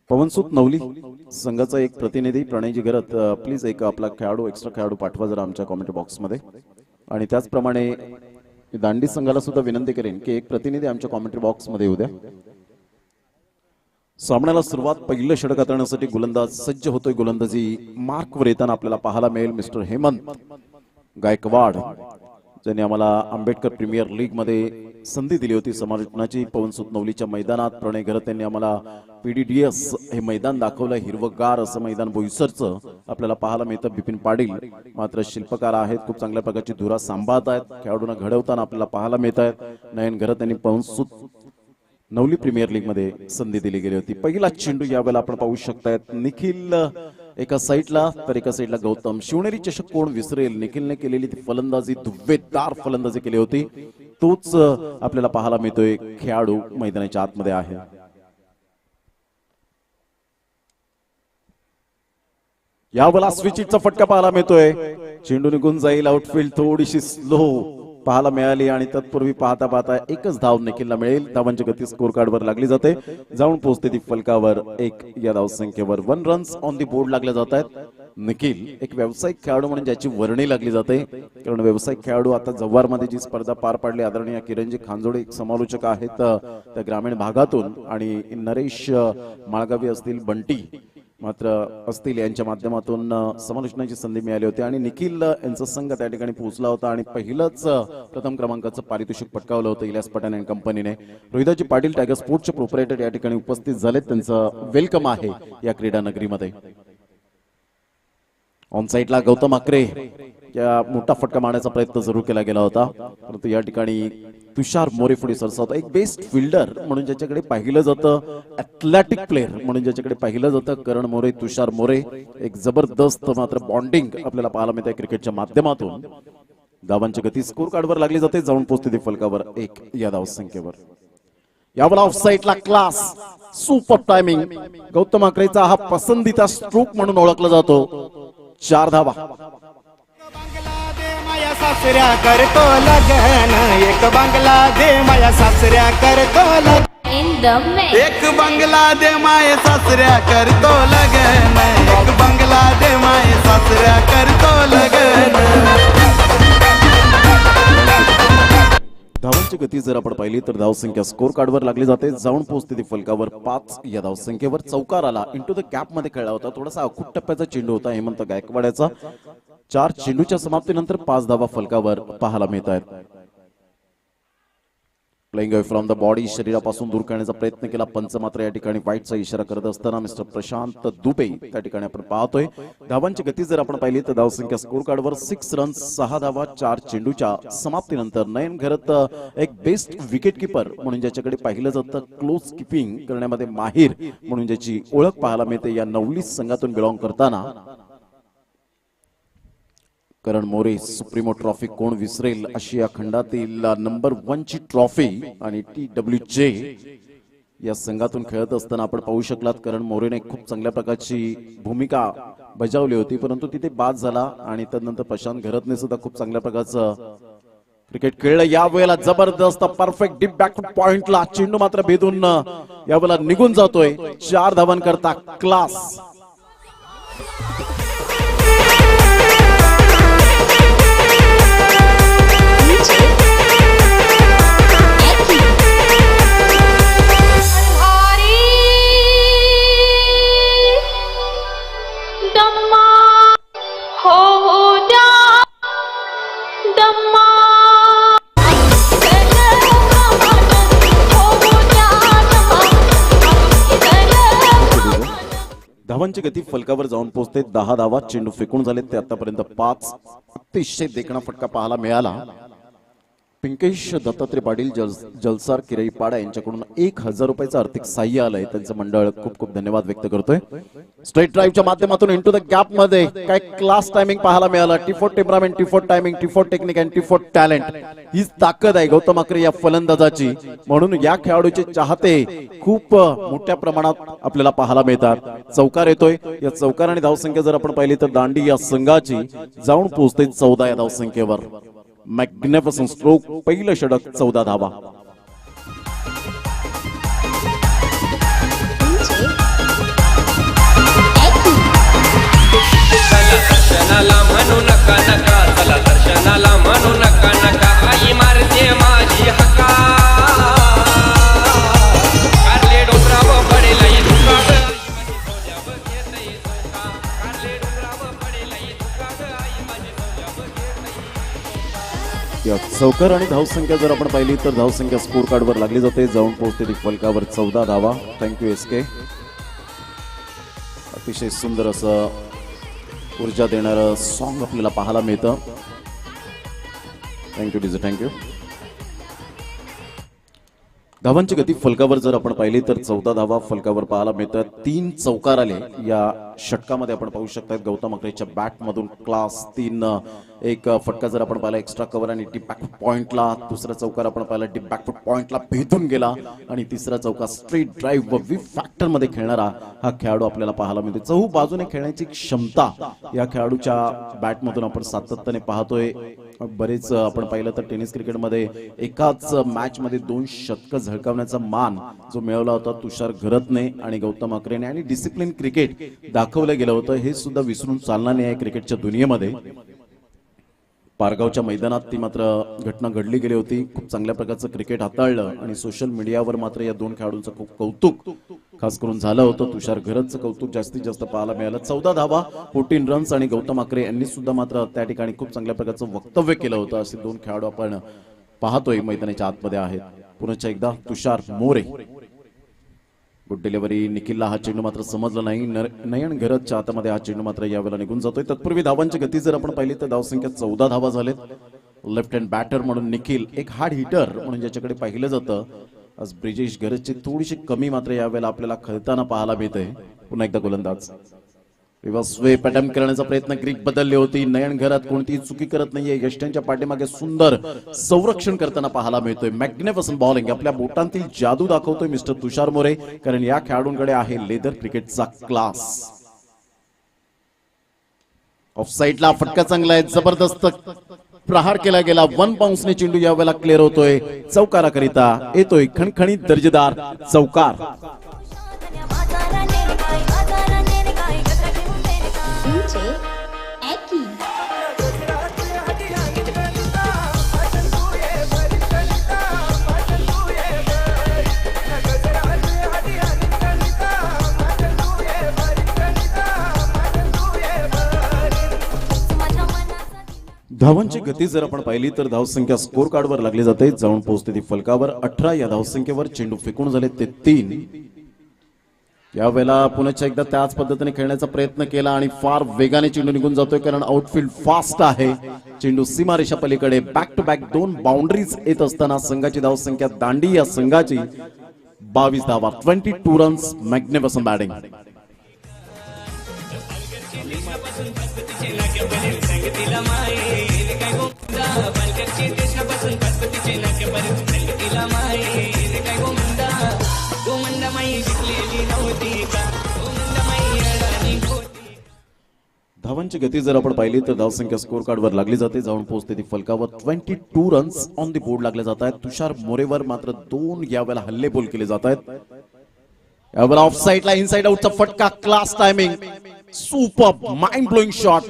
पवनसुत नवली संघाचा एक प्रतिनिधी प्रणयजी गरत प्लीज एक आपला खेळाडू एक्स्ट्रा खेळाडू पाठवा जरा आमच्या कमेंट बॉक्स मध्ये. आणि त्याचप्रमाणे दांडी संघाला सुद्धा विनंती करेन की एक प्रतिनिधी आमच्या कमेंट्री बॉक्स मध्ये येऊ द्या. सामन्याला सुरुवात पहिलं षटक हाताळण्यासाठी गोलंदाज सज्ज होतोय. गोलंदाजी मार्कवर येताना आपल्याला पाहायला मिळेल मिस्टर हेमंत गायकवाड ज्यांनी आम्हाला आंबेडकर प्रीमियर लीग मध्ये संधी दिली होती समालोचनाची. पवनसुत नवलीच्या मैदानात प्रणय गरत यांनी आम्हाला पीडीडीएस हे मैदान दाखवलं. हिरवगार असं मैदान बोईसरचं आपल्याला पाहायला मिळतं. बिपिन पाटील मात्र शिल्पकार आहेत, खूप चांगल्या प्रकारची धुरा सांभाळत आहेत, खेळाडूंना घडवताना आपल्याला पाहायला मिळत आहेत. नयन गरत यांनी पवनसुत नवली प्रीमियर लीग मध्ये संधी दिली गेली होती. पहिला चेंडू यावेळेला आपण पाहू शकतायत. निखिल एका साईडला तर एका साईडला गौतम. शिवनेरी चषक कोण विसरेल, निखिलने केलेली ती फलंदाजी धुव्वेदार फलंदाजी केली होती. तोच आपल्याला पाहायला मिळतोय खेळाडू मैदानाच्या आतमध्ये आहे. यावेळेला स्विचिटचा फटका पाहायला मिळतोय. चेंडू निघून जाईल. आउटफील्ड थोडीशी स्लो पाहायला मिळाली आणि तत्पूर्वी पाहता पाहता एकच धाव निखिलला मिळेल. धावांची गती स्कोर कार्ड वर लागली जाते, जाऊन पोहोचते ती फलकावर. एक या धावसंख्येवर 1 रन्स ऑन दी बोर्ड लागले जात आहेत. निखिल एक व्यावसायिक खेळाडू म्हणून ज्याची वर्णी लागली जाते, कारण व्यावसायिक खेळाडू आता जव्हार मध्ये जी स्पर्धा पार पाडली आदरणीय किरणजी खांजोडे एक समालोचक आहेत त्या ग्रामीण भागातून, आणि नरेश माळगावी असतील, बंटी मात्र असतील यांच्या माध्यमातून समालोचनाची संधी मिळाली होती. आणि निखिल यांचा संघ त्या ठिकाणी पोहोचला होता आणि पहिलंच प्रथम क्रमांकाचं पारितोषिक पटकावलं होतं इलियास पठाण अँड कंपनीने. रोहिदाजी पाटील टायगर स्पोर्ट्सचे प्रोपरायटर या ठिकाणी उपस्थित झाले, त्यांचं वेलकम आहे या क्रीडा नगरीमध्ये. ऑन साईडला गौतम अकरे या मोठा फटका मारण्याचा प्रयत्न जरूर केला गेला होता, परंतु या ठिकाणी तुषार मोरे पुढे सरसा होता. एक बेस्ट फिल्डर म्हणून ज्याच्याकडे पाहिलं जातं, ॲथलेटिक प्लेअर म्हणून ज्याच्याकडे पाहिलं जातं करण मोरे, तुषार मोरे. एक जबरदस्त मात्र बॉन्डिंग आपल्याला पाहायला मिळते क्रिकेटच्या माध्यमातून. धावांची गती स्कोर कार्डवर लागली जाते, जाऊन पोहोचते फलकावर एक या धावसंख्येवर. यावेळेला ऑफ साईडला क्लास सुपर टायमिंग. गौतम अकरेचा हा पसंतीचा स्ट्रोक म्हणून ओळखला जातो. 4 धावा. माया सासऱ्या करतो लगन, एक बंगला दे माया सासऱ्या करतो लगन. एक बंगला दे माया सासऱ्या करतो लगन, एक बंगला दे माया सासऱ्या करतो लगन. धावांची गती जर आपण पाहिली तर धावसंख्या स्कोर कार्डवर लागली जाते, जाऊन पोहोचते ती फलकावर 5 या धावसंख्येवर. चौकार आला, इंटू द गॅप मध्ये खेळला होता. थोडासा अखूट टप्प्याचा चेंडू होता हेमंत गायकवाडचा. 4 चेंडूच्या समाप्तीनंतर 5 धावा फलकावर पाहायला मिळत आहेत. Playing away from the body, शरीरापासून दूर करण्याचा प्रयत्न केला पंच, मात्र या ठिकाणी वाईटचा इशारा करत असताना मिस्टर प्रशांत दुबे त्या ठिकाणी आपण पाहतोय. धावांची गती जर आपण पाहिली तर धावसंख्या स्कोर कार्डवर 6 रन्स 6 धावा 4 चेंडूच्या समाप्तीनंतर. नयन घरत एक बेस्ट विकेट कीपर म्हणून ज्याच्याकडे पाहिलं जातं, क्लोज किपिंग करण्यामध्ये माहिर म्हणून ज्याची ओळख पाहायला मिळते या नवली संघातून बिलॉंग करताना. करण मोरे सुप्रीमो ट्रॉफी कोण विसरेल, आशिया खंडातील नंबर 1 ची ट्रॉफी आणि TWJ या संघातून खेळत असताना आपण पाहू शकलात करण मोरेने खूप चांगल्या प्रकारची भूमिका बजावली होती, परंतु तिथे बाद झाला. आणि त्यानंतर प्रशांत घरतने सुद्धा खूप चांगल्या प्रकारचं क्रिकेट खेळलं. यावेळेला जबरदस्त परफेक्ट डीप बॅकफुट पॉइंटला चेंडू मात्र भेदून यावेळेला निघून जातोय. 4 धावांकरता क्लास. धावांची गती फलकावर जाऊन पोहोचते. 10 धावा. चेंडू फेकून झाले ते आतापर्यंत 5. अतिशय देखणा फटका पाहायला मिळाला. पिंकेश दत्तात्रय पाटील जलसार किरईपाडा यांच्याकडून 1000 रुपयाचं आर्थिक सहाय्य आलंय. त्यांचं मंडळ खूप खूप धन्यवाद व्यक्त करतोय. स्ट्रेट ड्राईव्हच्या माध्यमातून इंटू द गॅप मध्ये काय क्लास टायमिंग पाहायला मिळाला. T4 temperament, T4 timing, T4 technique आणि T4 टॅलेंट हीच ताकद आहे गौतम अकरे या फलंदाजाची. म्हणून या खेळाडूचे चाहते खूप मोठ्या प्रमाणात आपल्याला पाहायला मिळतात. चौकार येतोय. या चौकार आणि धावसंख्या जर आपण पाहिली तर दांडी या संघाची जाऊन पोहोचते 14 या धावसंख्येवर. Magnificent stroke. पहिलं षटक 14 धावा. चौकार आणि धावसंख्या जर आपण पाहिली तर धावसंख्या स्कोर कार्डवर लागली जाते, जाऊन पोहोचते ती फलकावर 14 धावा. Thank you SK. अतिशय सुंदर असं ऊर्जा देणारं सॉन्ग आपल्याला पाहायला मिळतं. Thank you DJ, thank you. धावांची गती फलकावर जर आपण पाहिली तर 14 धावा फलकावर पाहायला मिळतात. 3 चौकार आले या षटकामध्ये आपण पाहू शकतात. गौतम अकरेच्या बॅट मधून क्लास 3 एक फटका जर आपण पाहिला एक्स्ट्रा कव्हर आणि डीप बॅकफूट पॉइंटला. दुसरा चौकार आपण पाहिला डीप बॅकफूट पॉइंटला भेटून गेला आणि तिसरा चौकार स्ट्रेट ड्राईव्ह व वी फॅक्टर मध्ये खेळणारा हा खेळाडू आपल्याला पाहायला मिळतो. चहू बाजूने खेळण्याची क्षमता या खेळाडूच्या बॅट मधून आपण सातत्याने पाहतोय. बरेच आपण पाहिलं तर टेनिस क्रिकेटमध्ये एकाच मॅच मध्ये 2 शतक झळकावण्याचा मान जो मिळवला होता तुषार घरतने आणि गौतम अकरेने आणि डिसिप्लिन क्रिकेट दाखवलं गेलं होतं हे सुद्धा विसरून चालणार नाही आहे क्रिकेटच्या दुनियेमध्ये. पारगावच्या मैदानात ती मात्र घटना घडली गेली होती. खूप चांगल्या प्रकारचं क्रिकेट हाताळलं आणि सोशल मीडियावर मात्र या 2 खेळाडूंचं खूप कौतुक खास करून झालं होतं. तुषार घरतचं कौतुक जास्तीत जास्त पाहायला मिळालं. 14 धावा 14 रन्स आणि गौतम अकरे यांनी सुद्धा मात्र त्या ठिकाणी खूप चांगल्या प्रकारचं वक्तव्य केलं होतं. असे 2 खेळाडू आपण पाहतोय मैदानाच्या आतमध्ये आहेत. पुन्हा एकदा तुषार मोरे. Good delivery. निखिलला हा चेंडू मात्र समजला नाही. नयन घरतच्या हातामध्ये हा चेंडू मात्र यावेळेला निघून जातोय. तत्पूर्वी धावांची गती जर आपण पाहिली तर धावसंख्या 14 धावा झालेत. लेफ्ट हँड बॅटर म्हणून निखिल एक हार्ड हिटर म्हणून ज्याच्याकडे पाहिलं जातं. आज ब्रिजेश घरतची थोडीशी कमी मात्र यावेळेला आपल्याला खेळताना पाहायला मिळते. पुन्हा एकदा गोलंदाज रिव्हर्स स्वीप अटेम्प्ट करण्याचा प्रयत्न ग्रीक बदलली होती. नयन घरत कोणतीही चुकी करत नाहीये. यष्ट्यांच्या पाठीमागे सुंदर संरक्षण करताना पाहायला मिळतोय. Magnificent bowling. आपल्या बोटांतील जादू दाखवतोय मिस्टर तुषार मोरे कारण या खेळाडूंकडे आहे लेदर क्रिकेटचा क्लास. ऑफ साइडला फटका चांगला आहे. जबरदस्त प्रहार केला गेला. 1 बाउन्सने चेंडू यावेळेला क्लिअर होतोय. चौकाराकरिता येतोय खणखणीत दर्जेदार चौकार. धावांची गती जर आपण पाहिली तर धावसंख्या स्कोर कार्डवर लागली जाते, जाऊन पोहोचते ती फलकावर. 18 या धावसंख्येवर चेंडू फेकून झाले ते 3. यावेळेला पुन्हा एकदा त्याच पद्धतीने खेळण्याचा प्रयत्न केला आणि फार वेगाने चेंडू निघून जातोय कारण आउटफील्ड फास्ट आहे. चेंडू सीमारेषा पलीकडे. बॅक टू बॅक 2 बाउंड्रीज येत असताना संघाची धावसंख्या दांडी या संघाची 22 धावा. 22 रन्स. Magnificent batting. धावांची गती जर आपण पाहिली तर धावसंख्या स्कोर कार्डवर लागली जाते, जाऊन पोहोचते ती फलकावर. 22 रन्स ऑन द बोर्ड लागले जात आहेत. तुषार मोरेवर मात्र 2 यावेळेला हल्लेबोल केले जात आहेत. यावेळेला ऑफ साइडला इनसाइड आउटचा फटका. Class timing. Super mind blowing shot.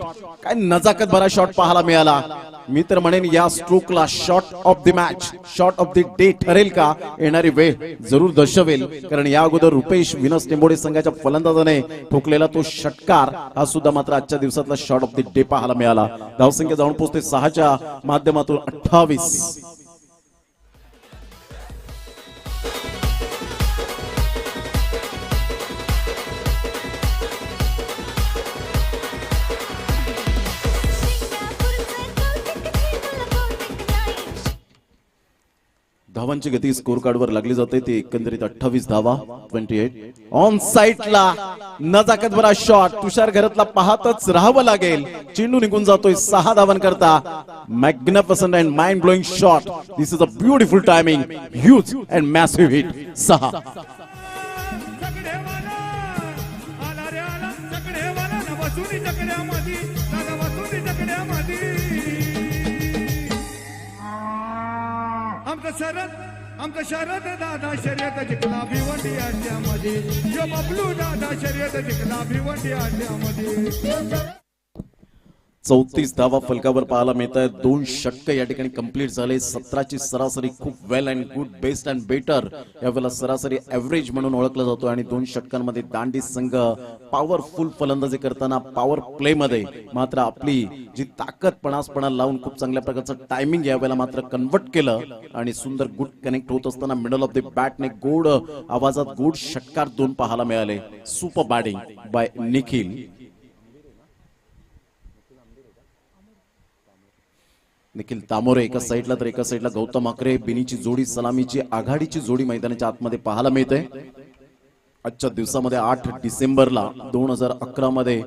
काय नजाकत भरा शॉट पाहायला मिळाला. मी तर म्हणेन या स्ट्रोकला shot of the match, shot of the day ठरेल का येणारी वेळ जरूर दर्शवेल. कारण या अगोदर रुपेश विनस टेंबोडे संघाच्या फलंदाजाने ठोकलेला तो षटकार हा सुद्धा मात्र आजच्या दिवसातला शॉट ऑफ द डे पाहायला मिळाला. धावसंख्या जाऊन पोहोचते 6च्या माध्यमातून 28. धावांची गती स्कोर कार्डवर लागली जाते ती एकंदरीत 28 धावा. 28 ऑन साइडला नजाकत भरा शॉट. तुषार घरतला पाहतच राहावं लागेल. चेंडू निघून जातोय 6 धावांकरता. Magnificent and mind blowing shot. This is a beautiful timing. Huge and massive hit. 6. आमचं शरद दादा शर्यत जिंकला भिवंडी अड्ड्यामध्ये. यो बबलू दादा शर्यत जिंकला भिवंडी अड्ड्यामध्ये. 34 धावा फलकावर पाहायला मिळत आहेत. 2 षटक या ठिकाणी कंप्लीट झाले. 17ची सरासरी खूप well and good, best and better यावेळेला सरासरी एव्हरेज म्हणून ओळखला जातो. आणि 2 षटकांमध्ये दांडी संघ पॉवरफुल फलंदाजी करताना पॉवर प्ले मध्ये मात्र आपली जी ताकद पणासपणा लावून खूप चांगल्या प्रकारचं टायमिंग यावेळेला मात्र कन्वर्ट केलं आणि सुंदर गुड कनेक्ट होत असताना मिडल ऑफ द बॅटने गोड आवाजात गोड षटकार 2 पाहायला मिळाले. Super batting by Nikhil. Nikhil Tamore एका साईडला तर एका साईडला गौतम आकरे. बिनीची जोडी, सलामीची आघाडीची जोडी मैदानाच्या आतमध्ये पाहायला मिळते. आजच्या दिवसामध्ये 8 डिसेंबरला 2011 मध्ये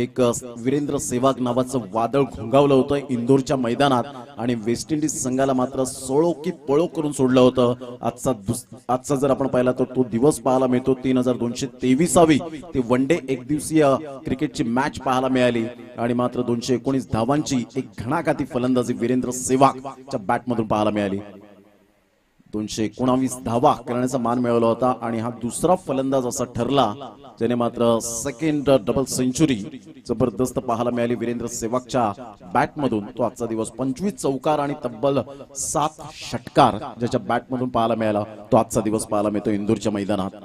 एक वीरेंद्र सेवाग नावाचं वादळ घोंगावलं होतं इंदोरच्या मैदानात आणि वेस्ट इंडिज संघाला मात्र सोळो की पळो करून सोडलं होतं. आजचा जर आपण पाहिला तर तो दिवस पाहायला मिळतो. 3223वी ती वन डे एक दिवसीय क्रिकेटची मॅच पाहायला मिळाली आणि मात्र 219 धावांची एक घणाघाती फलंदाजी वीरेंद्र सेवागच्या बॅटमधून पाहायला मिळाली. 219 धावा करण्याचा मान मिळवला होता आणि हा दुसरा फलंदाज असा ठरला ज्याने मात्र सेकंड डबल सेंचुरी जबरदस्त पाहायला मिळाली वीरेंद्र सेवागच्या बॅटमधून. तो आजचा दिवस 25 चौकार आणि तब्बल 7 षटकार ज्याच्या बॅटमधून पाहायला मिळाला तो आजचा दिवस पाहायला मिळतो इंदूरच्या मैदानात.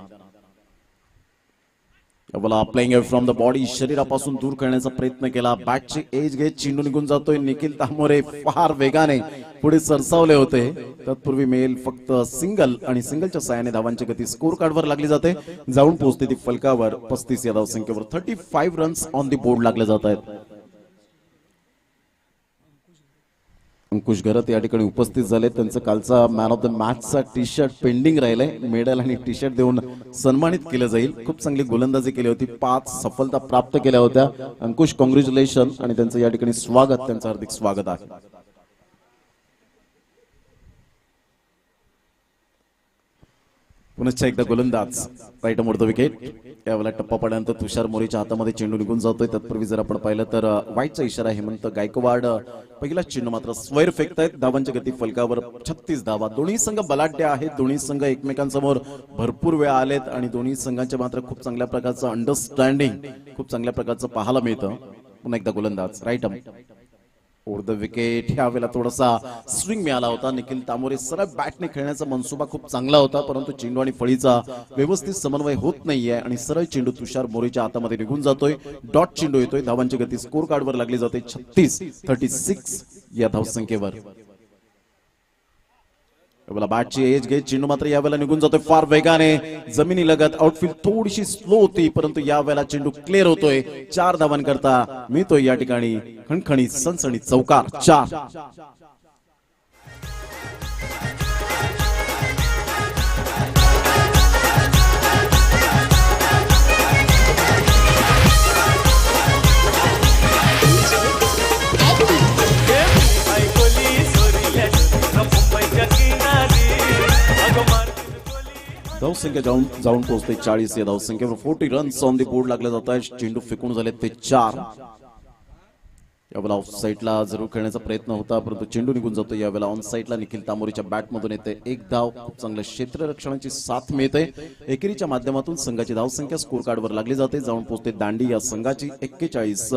प्लेइंग फ्रॉम द बॉडी, शरीरापासून दूर करण्याचा प्रयत्न केला. बॅटची एज घेत चेंडू निघून जातोय. निखिल तामोरे फार वेगाने पुढे सरसावले होते. तत्पूर्वी मेल फक्त सिंगल आणि सिंगलच्या साहाय्याने धावांची गती स्कोर कार्डवर लागली जाते. जाऊन पोहोचते ती फलकावर 35 या धावसंख्येवर. 35 रन्स ऑन द बोर्ड लागले जात आहेत. अंकुश घरत या ठिकाणी उपस्थित झाले. त्यांचं कालचा मॅन ऑफ द मॅचचा टी शर्ट पेंडिंग राहिलंय. मेडल आणि टी शर्ट देऊन सन्मानित केलं जाईल. खूप चांगली गोलंदाजी केली होती. 5 सफलता प्राप्त केल्या होत्या. अंकुश कॉंग्रॅच्युलेशन आणि त्यांचं या ठिकाणी स्वागत, त्यांचं हार्दिक स्वागत आहे. पुनश्च एकदा गोलंदाज राईट मोडतो विकेट. यावेळेला टप्पा पडल्यानंतर तुषार मोरेच्या हातामध्ये चेंडू निघून जातोय. तत्पूर्वी जर आपण पाहिलं तर वाईटचा इशारा. हेमंत गायकवाड पहिला चेंडू मात्र स्क्वेअर फेकतायत. धावांची गती फलकावर 36 धावा. दोन्ही संघ बलाढ्य आहेत. दोन्ही संघ एकमेकांसमोर भरपूर वेळा आलेत आणि दोन्ही संघांचे मात्र खूप चांगल्या प्रकारचं अंडरस्टँडिंग खूप चांगल्या प्रकारचं पाहायला मिळतं. पुन्हा एकदा गोलंदाज राईट ओव्हर द विकेट. यावेळेला थोडासा स्विंग मिळाला होता. निखिल तामोरे सरळ बॅटने खेळण्याचा मनसुबा खूप चांगला होता परंतु चेंडू आणि फळीचा व्यवस्थित समन्वय होत नाहीये आणि सरळ चेंडू तुषार मोरेच्या हातामध्ये निघून जातोय. डॉट चेंडू येतोय. धावांची गती स्कोर कार्डवर लागली जाते 36 या धावसंख्येवर. बॅटची एज घेत चेंडू मात्र यावेळेला निघून जातोय फार वेगाने जमिनी लगत. आउटफील्ड थोडीशी स्लो होती परंतु यावेळेला चेंडू क्लिअर होतोय. 4 धावांकरता मिळतोय या ठिकाणी खणखणी सनसणी चौकार 4. धावसंख्या जाऊन पोहोचते 40 या धावसंख्येवर. 40 रन्स ऑन द बोर्ड लागले जात आहेत. चेंडू फेकून झाले ते 4. यावेळेला ऑफ साईडला जरूर खेळण्याचा प्रयत्न होता परंतु चेंडू निघून जातो. यावेळेला ऑन साईडला निखिल तामोरेच्या बॅटमधून येते 1 धाव. खूप चांगलं क्षेत्ररक्षणाची साथ मिळते. एकेरीच्या माध्यमातून संघाची धावसंख्या स्कोर कार्डवर लागली जाते. जाऊन पोहोचते दांडी या संघाची 41.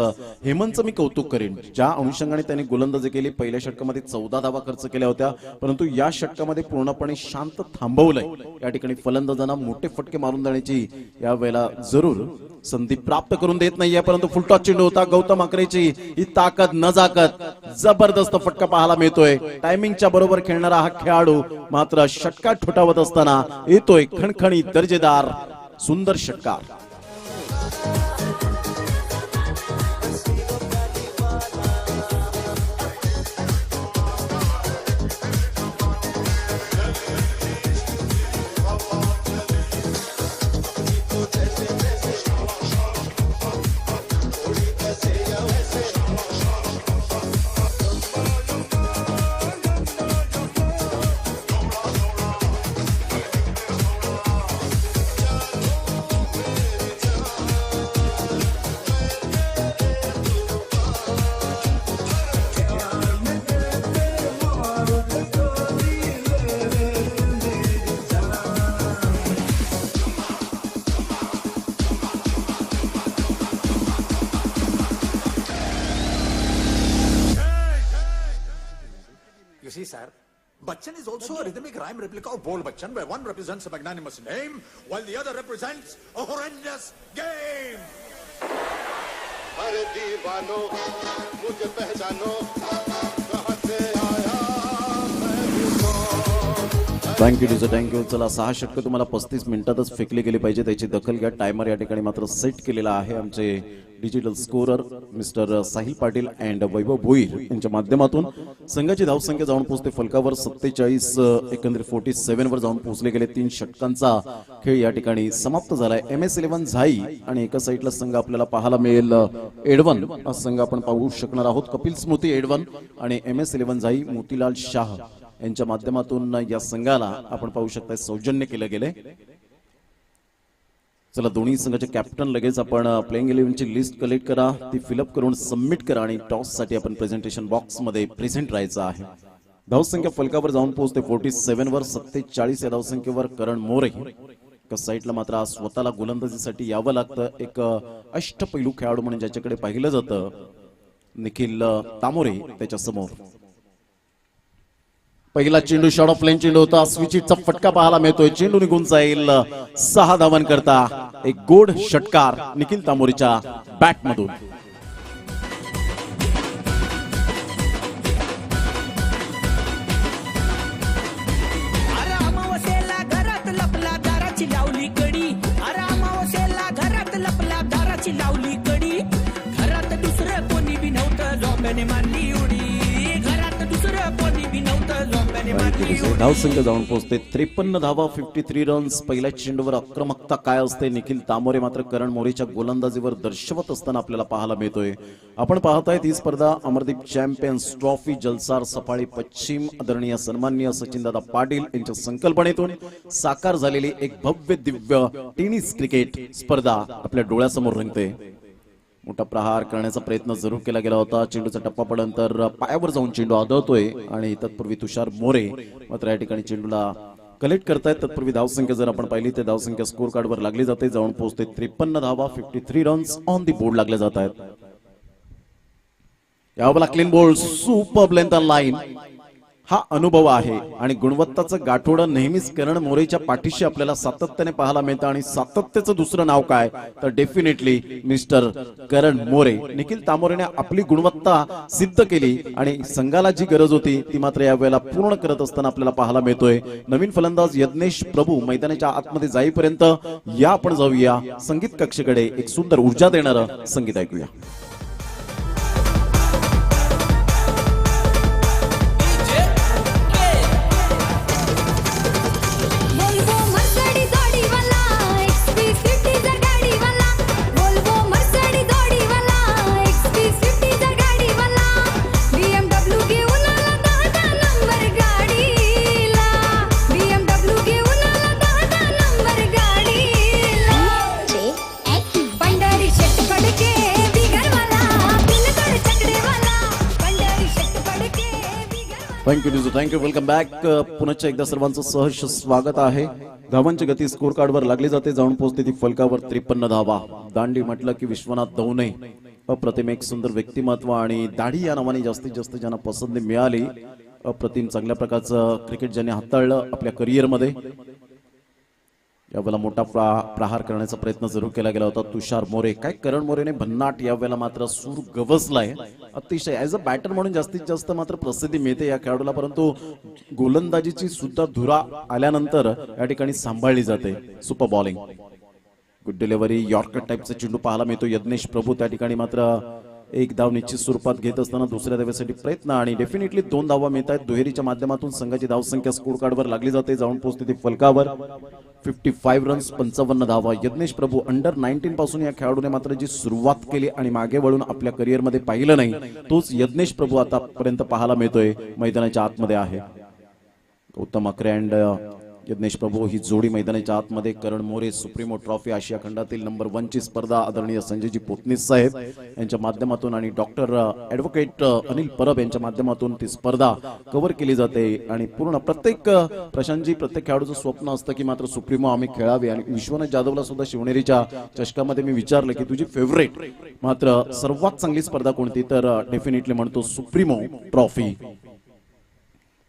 हेमंतचं मी कौतुक करेन ज्या अनुषंगाने त्यांनी गोलंदाजी केली. पहिल्या षटकामध्ये 14 धावा खर्च केल्या होत्या परंतु या षटकामध्ये पूर्णपणे शांत थांबवलंय. या ठिकाणी फलंदाजांना मोठे फटके मारून देण्याची यावेळेला जरूर संधी प्राप्त करून देत नाहीये परंतु फुलटॉस चेंडू होता. गौतम आकरेची ही ताकद नजाकत जबरदस्त फटका पाहायला मिळतोय. टायमिंगच्या बरोबर खेळणारा हा खेळाडू मात्र षटकार ठोठावत असताना येतोय खणखणी दर्जेदार सुंदर षटकार. see, sir, Bachchan is also a rhythmic rhyme replica of Bol Bachchan, where one represents a magnanimous name, while the other represents a horrendous game. अरे दीवानो मुझे पहचानो कहां से आया मैं भी कौन थँक्यू टीचर, थँक्यू. चला 6 षटकं तुम्हाला 35 मिनिटातच फेकली गेली पाहिजे, त्याची दखल घ्या. टायमर या ठिकाणी मात्र सेट केलेला आहे. आमचे digital scorer mister Sahil Patil and Vaibhav Bhoir यांच्या माध्यमातून संघाची धावसंख्या जाऊन पोहोचते फलकावर 47, एकंदरीत 47 वर जाऊन पोहोचले गेले. 3 षटकांचा खेळ या ठिकाणी समाप्त झालाय. MS11 झाई आणि एका साईडला संघ आपल्याला पाहायला मिळेल एडवन हा संघ आपण पाहू शकणार आहोत. कपिल स्मृती एडवन आणि MS11 झाई मोतीलाल शाह यांच्या माध्यमातून या संघाला आपण पाहू शकता सौजन्य केलं गेले. चला, दोन्ही संघाचे कॅप्टन लगेच आपण प्लेइंग 11ची लिस्ट कलेक्ट करा, ती फिलअप करून सबमिट करा आणि टॉस साठी आपण प्रेझेंटेशन बॉक्स मध्ये प्रेझेंट राहायचं आहे. धावसंख्या फलकावर जाऊन पोहोचते 47 वर. 47 या धावसंख्येवर करण मोरे. एका साईडला मात्र आज स्वतःला गोलंदाजीसाठी यावं लागतं. एक अष्टपैलू खेळाडू म्हणून ज्याच्याकडे पाहिलं जातं निखिल तामोरे त्याच्या समोर. पहिला चेंडू शॉट ऑफ लाईन चेंडू होता. स्विचिटचा फटका पाहायला मिळतोय. चेंडू निघून जाईल 6 धावन करता. एक गोड षटकार निखिल तामोरेच्या बॅट मधून. अरामावसेला घरात लपला दाराची लावली कडी. अरामावसेला घरात लपला दाराची लावली कडी. घरात दुसरं कोणी बी नव्हतं, झोंब्याने मारली उडी. घरात दुसरं कोणी बी नव्हतं, झोंब्याने मारली उडी. धावसंख्या जाऊन पोहोचते 53 धावा, 53 रन्स. पहिल्या चेंडूवर आक्रमकता काय असते निखिल तामोरे मात्र करण मोरेच्या गोलंदाजीवर दर्शवत असताना आपल्याला पाहायला मिळतोय. आपण पाहताय ही स्पर्धा अमरदीप चॅम्पियन्स ट्रॉफी जलसार सफाळी पश्चिम आदरणीय सन्माननीय सचिनदादा पाटील यांच्या संकल्पनेतून साकार झालेली एक भव्य दिव्य टेनिस क्रिकेट स्पर्धा आपल्या डोळ्यासमोर रंगते. मोठा प्रहार करण्याचा प्रयत्न जरूर केला गेला होता. चेंडूचा टप्पा पडल्यानंतर पायावर जाऊन चेंडू आदळतोय आणि तत्पूर्वी तुषार मोरे मात्र या ठिकाणी चेंडूला कलेक्ट करतायत. तत्पूर्वी धावसंख्या जर आपण पाहिली तर धावसंख्या स्कोर कार्डवर लागली जाते. जाऊन पोहोचते 53 धावा, 53 रन्स ऑन दी बोर्ड लागले जात आहेत. यावेळेला clean bowled, super length line हा अनुभव आहे आणि गुणवत्ताचं गाठोडं नेहमीच करण मोरेच्या पाठीशी आपल्याला सातत्याने पाहायला मिळतं. आणि सातत्याचं दुसरं नाव काय तर डेफिनेटली मिस्टर करण मोरे. निखिल तामोरेने आपली गुणवत्ता सिद्ध केली आणि संघाला जी गरज होती ती मात्र यावेळेला पूर्ण करत असताना आपल्याला पाहायला मिळतोय. नवीन फलंदाज यज्ञेश प्रभू मैदानाच्या आतमध्ये जाईपर्यंत या आपण जाऊया संगीत कक्षेकडे. एक सुंदर ऊर्जा देणारं संगीत ऐकूया. थँक्यू. Welcome back. पुन्हा एकदा सर्वांचं सहर्ष स्वागत आहे. धावांची गती स्कोर कार्डवर लागली जाते. जाऊन पोहोचते ती फलकावर 53 धावा. दांडी म्हटलं की विश्वनाथ दवणे अप्रतिम एक सुंदर व्यक्तिमत्व आणि दाढी या नावाने जास्तीत जास्त ज्यांना पसंती मिळाली. अप्रतिम चांगल्या प्रकारचं क्रिकेट ज्यांनी हाताळलं आपल्या करिअरमध्ये. यावेळेला मोठा प्रहार करण्याचा प्रयत्न जरूर केला गेला होता. तुषार मोरे. काय करण मोरेने भन्नाट यावेळेला मात्र सूर गवसलाय. अतिशय ऍज अ बॅटर म्हणून जास्तीत जास्त मात्र प्रसिद्धी मिळते या खेळाडूला, परंतु गोलंदाजीची सुद्धा धुरा आल्यानंतर या ठिकाणी सांभाळली जाते. Super bowling, good delivery, yorker टाईपचा चेंडू पाहायला मिळतो. यज्ञेश प्रभू त्या ठिकाणी मात्र एक धाव निश्चित स्वरूपात घेत असताना दुसऱ्या धावेसाठी प्रयत्न आणि डेफिनेटली 2 धावा मिळत आहेत. दुहेरीच्या माध्यमातून संघाची धावसंख्या स्कोर कार्डवर लागली जाते. जाऊन पोहोचते ती फलकावर 55 रन्स, 55 धावा. यज्ञेश प्रभू अंडर 19 पासून या खेळाडूने मात्र जी सुरुवात केली आणि मागे वळून आपल्या करिअरमध्ये पाहिलं नाही, तोच यज्ञेश प्रभू आतापर्यंत पाहायला मिळतोय. मैदानाच्या आतमध्ये आहे. गौतम अकरे अँड यज्ञेश प्रभू ही जोडी मैदानाच्या आतमध्ये. करण मोरे सुप्रीमो ट्रॉफी आशिया खंडातील नंबर 1 ची स्पर्धा आदरणीय संजयजी पोतनीस साहेब यांच्या माध्यमातून आणि डॉक्टर ॲडव्होकेट अनिल परब यांच्या माध्यमातून ती स्पर्धा कव्हर केली जाते. आणि पूर्ण प्रत्येक प्रशांतजी प्रत्येक खेळाडूचं स्वप्न असतं की मात्र सुप्रीमो आम्ही खेळावे. आणि विश्वनाथ जाधवला सुद्धा शिवनेरीच्या चषकामध्ये मी विचारलं की तुझी फेवरेट मात्र सर्वात चांगली स्पर्धा कोणती, तर डेफिनेटली म्हणतो सुप्रीमो ट्रॉफी.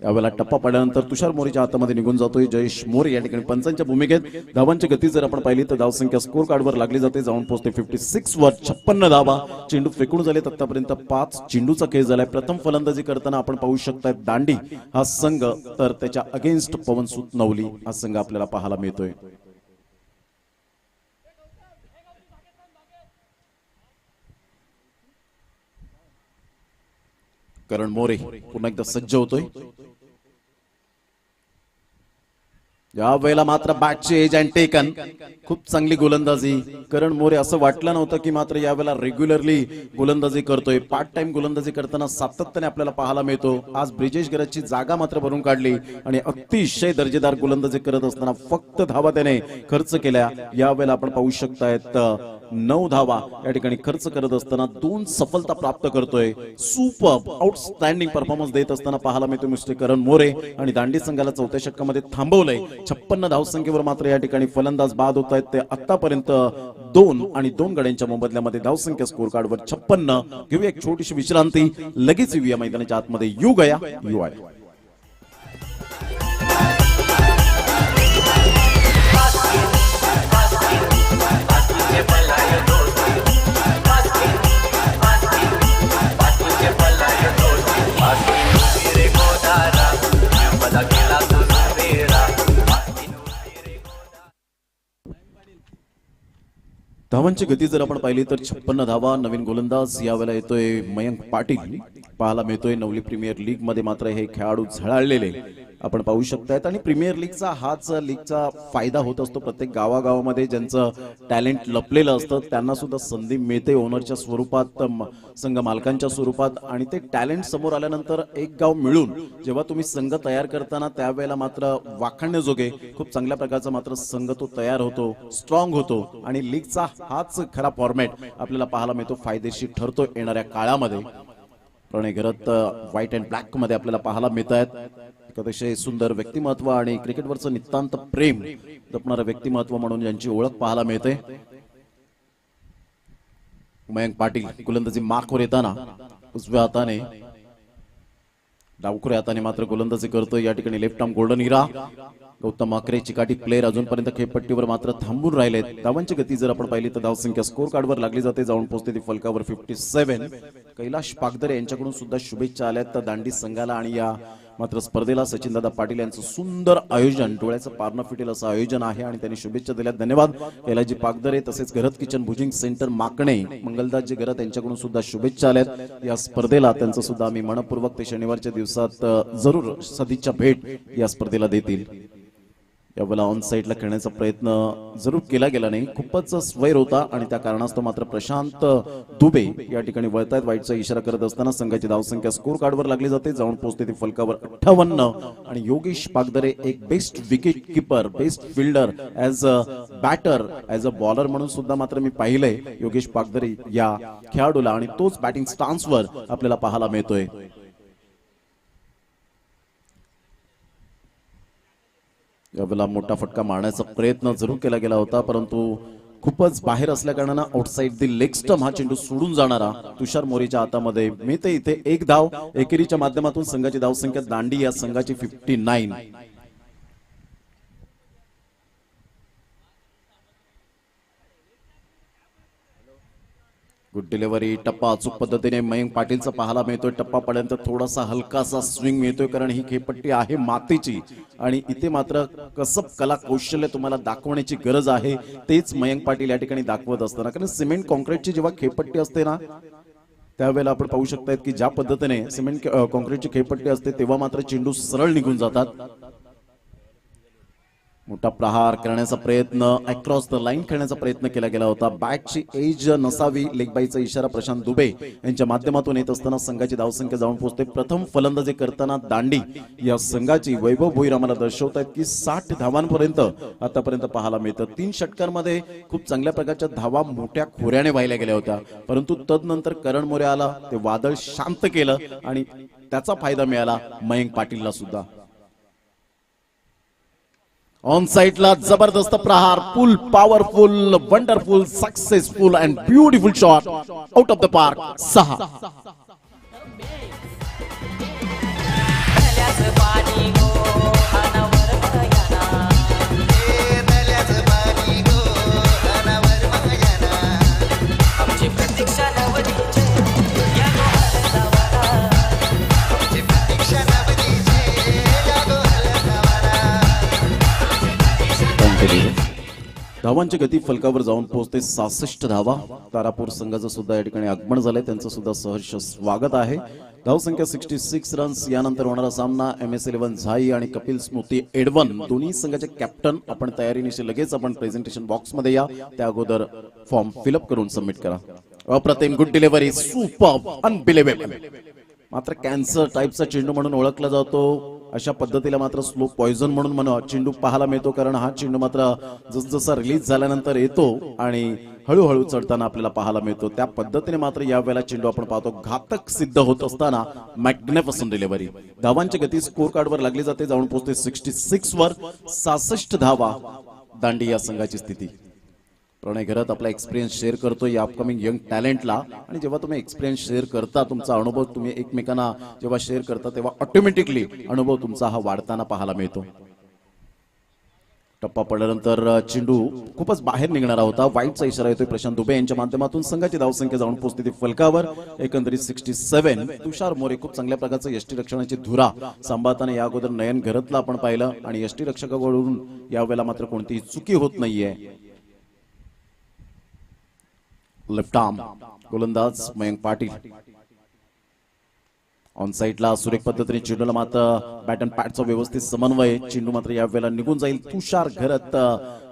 यावेळेला टप्पा पडल्यानंतर तुषार मोरेच्या हातामध्ये निघून जातोय जयेश मोरे या ठिकाणी पंचांच्या भूमिकेत. धावांची गती जर आपण पाहिली तर धावसंख्या स्कोर कार्डवर लागली जाते, जाऊन पोहोचते 56 वर. 56 धावा. चेंडू फेकून झालेत आतापर्यंत 5 चेंडूचा खेळ झालाय. प्रथम फलंदाजी करताना आपण पाहू शकताय दांडी हा संघ, तर त्याच्या अगेन्स्ट पवन सुतनवली हा संघ आपल्याला पाहायला मिळतोय. करण मोरे पुन्हा एकदा सज्ज होतोय. या वेळेला मात्र बॅटची एज अँड टेकन. खूप चांगली गोलंदाजी. करण मोरे असं वाटलं नव्हतं की मात्र यावेळेला रेग्युलरली गोलंदाजी करतोय. पार्ट टाइम गोलंदाजी करताना सातत्याने आपल्याला पाहायला मिळतो. आज ब्रिजेश गरजची जागा मात्र भरून काढली आणि अतिशय दर्जेदार गोलंदाजी करत असताना फक्त धावा त्याने खर्च केल्या. यावेळेला आपण पाहू शकतायत 9 धावा या ठिकाणी खर्च करत असताना 2 सफलता प्राप्त करतोय. सुपर आउटस्टँडिंग परफॉर्मन्स देत असताना पाहायला मिळतो मिस्टर करण मोरे आणि दांडी संघाला 4थ्या षटकामध्ये थांबवलंय. 56 धावसंख्येवर मात्र या ठिकाणी फलंदाज बाद होत आहेत. ते आतापर्यंत 2 आणि 2 गड्यांच्या मोबदल्यामध्ये धावसंख्या स्कोर कार्डवर 56. घेऊया एक छोटीशी विश्रांती, लगेच येऊया मैदानाच्या आतमध्ये. यू गया यू आया. धावांची गती जर आपण पाहिली तर 56 धावा. नवीन गोलंदाज यावेळेला येतोय मयंक पाटील पाहायला मिळतोय. नवली प्रीमियर लीग मध्ये मात्र हे खेळाडू झळाळलेले आपण पाहू शकतायत आणि प्रीमियर लीगचा हाच लीगचा फायदा होत असतो. प्रत्येक गावागावामध्ये ज्यांचं टॅलेंट लपलेलं असतं त्यांना सुद्धा संधी मिळते ओनरच्या स्वरूपात, संघ मालकांच्या स्वरूपात. आणि ते टॅलेंट समोर आल्यानंतर एक गाव मिळून जेव्हा तुम्ही संघ तयार करताना त्यावेळेला मात्र वाखाणण्याजोगे खूप चांगल्या प्रकारचा मात्र संघ तो तयार होतो, स्ट्रॉंग होतो. आणि लीगचा हाच खरा फॉर्मॅट आपल्याला पाहायला मिळतो, फायदेशीर ठरतो येणाऱ्या काळामध्ये. प्रणय घरत व्हाईट अँड ब्लॅक मध्ये आपल्याला पाहायला मिळत आहेत. अतिशय सुंदर व्यक्तिमत्व आणि क्रिकेटवरचं नितांत प्रेम जपणारं व्यक्तिमत्व म्हणून यांची ओळख पाहायला मिळते. मयंक पाटील गोलंदाजी मार्कवर येताना उजव्या हाताने, डावखुऱ्या हाताने मात्र गोलंदाजी करतोय. या ठिकाणी लेफ्ट आर्म गोल्डन हिरा. गौतम अकरे चिकाटी प्लेयर अजूनपर्यंत खेळपट्टीवर मात्र थांबून राहिलेत. धावांची गती जर आपण पाहिली तर धावसंख्या स्कोर कार्डवर लागली जाते, जाऊन पोहोचते ती फलकावर 57. कैलाश पागदरे यांच्याकडून सुद्धा शुभेच्छा आल्यात तर दांडी संघाला. आणि या मात्र स्पर्धेला सचिनदादा पाटील यांचं सुंदर आयोजन, डोळ्याचं पारणं फिटेल असं आयोजन आहे आणि त्यांनी शुभेच्छा दिल्यात. धन्यवाद कैलाजी पागदरे. तसेच घरत किचन भुजिंग सेंटर माकणे, मंगलदासजी घरत यांच्याकडून सुद्धा शुभेच्छा आल्यात. या स्पर्धेला त्यांचं सुद्धा आम्ही मनपूर्वक ते शनिवारच्या दिवसात जरूर सदिच्छा भेट या स्पर्धेला देतील. यावेळेला ऑन साईडला खेळण्याचा प्रयत्न जरूर केला गेला नाही, खूपच स्वैर होता आणि त्या कारणास्तव मात्र प्रशांत दुबे या ठिकाणी वळतायत. वाईटचा इशारा करत असताना संघाची धावसंख्या स्कोर कार्डवर लागली जाते, जाऊन पोहोचते ती फलकावर 58. आणि योगेश पागदरे एक best wicket keeper, best fielder, as a batter, as a bowler म्हणून सुद्धा मात्र मी पाहिलंय योगेश पागदरे या खेळाडूला आणि तोच बॅटिंग स्टान्सवर आपल्याला पाहायला मिळतोय. यावेळेला मोठा फटका मारण्याचा प्रयत्न जरूर केला गेला होता, परंतु खूपच बाहेर असल्या कारणानं आउटसाइड दी लेग स्टंप हा चेंडू सोडून जाणारा तुषार मोरेच्या हातामध्ये मिळते. इथे एक धाव एकेरीच्या माध्यमातून संघाची धावसंख्या दांडी या संघाची 59. Good delivery. टप्पा अचूक पद्धतीने मयंक पाटीलचा पाहायला मिळतोय. टप्पा पडल्यानंतर थोडासा हलकासा स्विंग मिळतोय, कारण ही खेळपट्टी आहे मातीची आणि इथे मात्र कसब कला कौशल्य तुम्हाला दाखवण्याची गरज आहे. तेच मयंक पाटील या ठिकाणी दाखवत असताना, कारण सिमेंट कॉन्क्रीटची जेव्हा खेळपट्टी असते ना त्यावेळेला आपण पाहू शकतायत की ज्या पद्धतीने सिमेंट कॉन्क्रीटची खेळपट्टी असते तेव्हा मात्र चेंडू सरळ निघून जातात. मोठा प्रहार करण्याचा प्रयत्न, अक्रॉस द लाईन खेळण्याचा प्रयत्न केला गेला होता. बॅटची एज नसावी, लेग बाईचा इशारा प्रशांत दुबे यांच्या माध्यमातून येत असताना संघाची धावसंख्या जाऊन पोहोचते. प्रथम फलंदाजी करताना दांडी या संघाची वैभव भोईर आम्हाला दर्शवत आहेत की 60 धावांपर्यंत आतापर्यंत पाहायला मिळतं. 3 षटकांमध्ये खूप चांगल्या प्रकारच्या धावा मोठ्या खोऱ्याने वाहिल्या गेल्या होत्या, परंतु तदनंतर करण मोरे आला, ते वादळ शांत केलं आणि त्याचा फायदा मिळाला मयंक पाटीलला सुद्धा. ऑन साइडला जबरदस्त प्रहार, full powerful, wonderful, successful and beautiful shot out of the park. 6 धावांची गती फलकावर जाऊन पोहोचते 66 धावा. तारापूर संघाचं सुद्धा या ठिकाणी आगमन झालंय, त्यांचं सुद्धा सहर्ष स्वागत आहे. धावसंख्या 66 रन्स. यानंतर होणारा सामना MS11 झाई आणि कपिल स्मृती एडवन दोन्ही संघाचे कॅप्टन आपण तयारीनिशी लगेच आपण प्रेझेंटेशन बॉक्स मध्ये या. त्या अगोदर फॉर्म फिलअप करून सबमिट करा. अप्रतिम, गुड डिलिव्हरी, सुपर, अनबिलिव्हेबल. मात्र कॅन्सर टाईपचा चेंडू म्हणून ओळखला जातो. अशा पद्धतीला मात्र स्लो पॉइझन म्हणून चेंडू पाहायला मिळतो, कारण हा चेंडू मात्र जसजसा रिलीज झाल्यानंतर येतो आणि हळूहळू चढताना आपल्याला पाहायला मिळतो. त्या पद्धतीने मात्र यावेळेला चेंडू आपण पाहतो घातक सिद्ध होत असताना मॅग्निफिसंट डिलिव्हरी. धावांची गती स्कोर कार्डवर लागली जाते, जाऊन पोहोचते 66 वर. 66 धावा दांडी या संघाची स्थिती. प्रणय घरात आपला एक्सपिरियन्स शेअर करतो या अपकमिंग यंग टॅलेंटला. आणि जेव्हा तुम्ही एक्सपिरियन्स शेअर करता, तुमचा अनुभव तुम्ही एकमेकांना जेव्हा शेअर करता, तेव्हा ऑटोमॅटिकली अनुभव तुमचा हा वाढताना पाहायला मिळतो. टप्पा पडल्यानंतर चेंडू खूपच बाहेर निघणारा होता. वाईटचा इशारा येतोय प्रशांत दुबे यांच्या माध्यमातून. संघाची धावसंख्या जाऊन पोहोचते ती फलकावर एकंदरीत 67. तुषार मोरे खूप चांगल्या प्रकारचं यष्टी रक्षणाची धुरा सांभाळताना या अगोदर नयन घरतला आपण पाहिलं, आणि यष्टी रक्षकाकडून यावेळेला मात्र कोणतीही चुकी होत नाहीये. लेफ्ट आर्म गोलंदाज मयंक पाटील ऑन साइडला सुरेख पद्धतीने चेंडूला मात्र बॅट अँड पॅडचा व्यवस्थित समन्वय. चेंडू मात्र यावेळेला निघून जाईल. तुषार घरत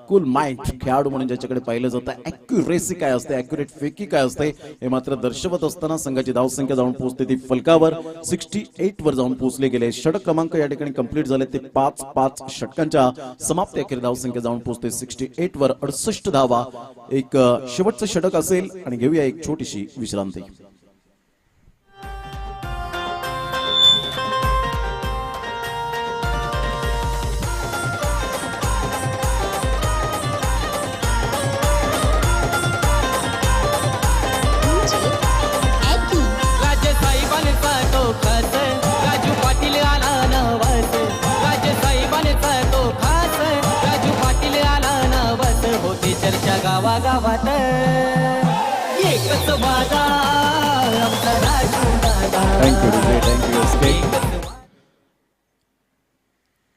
कूल माइंड खेळाडू म्हणून ज्याच्याकडे पाहिलं जातं. ॲक्युरेसी काय असते, ॲक्युरेट फेकी काय असते हे मात्र दर्शवत असताना संघाची धावसंख्या जाऊन पोहोचते ती फलकावर 68 वर जाऊन पोहोचले गेले. षटक क्रमांक या ठिकाणी कंप्लीट झाले. ते 5-5 षटकांच्या समाप्ती अखेर धावसंख्या जाऊन पोहोचते 68 वर. 68 धावा. एक शेवटचं षटक असेल आणि घेऊया एक छोटीशी विश्रांती. राजू पाटील आला नवस. राजे साहेबांचा तो खास. राजू पाटील आला नवस. होती चर्चा गावागावात. एकच वादा आमचा राजू दादा.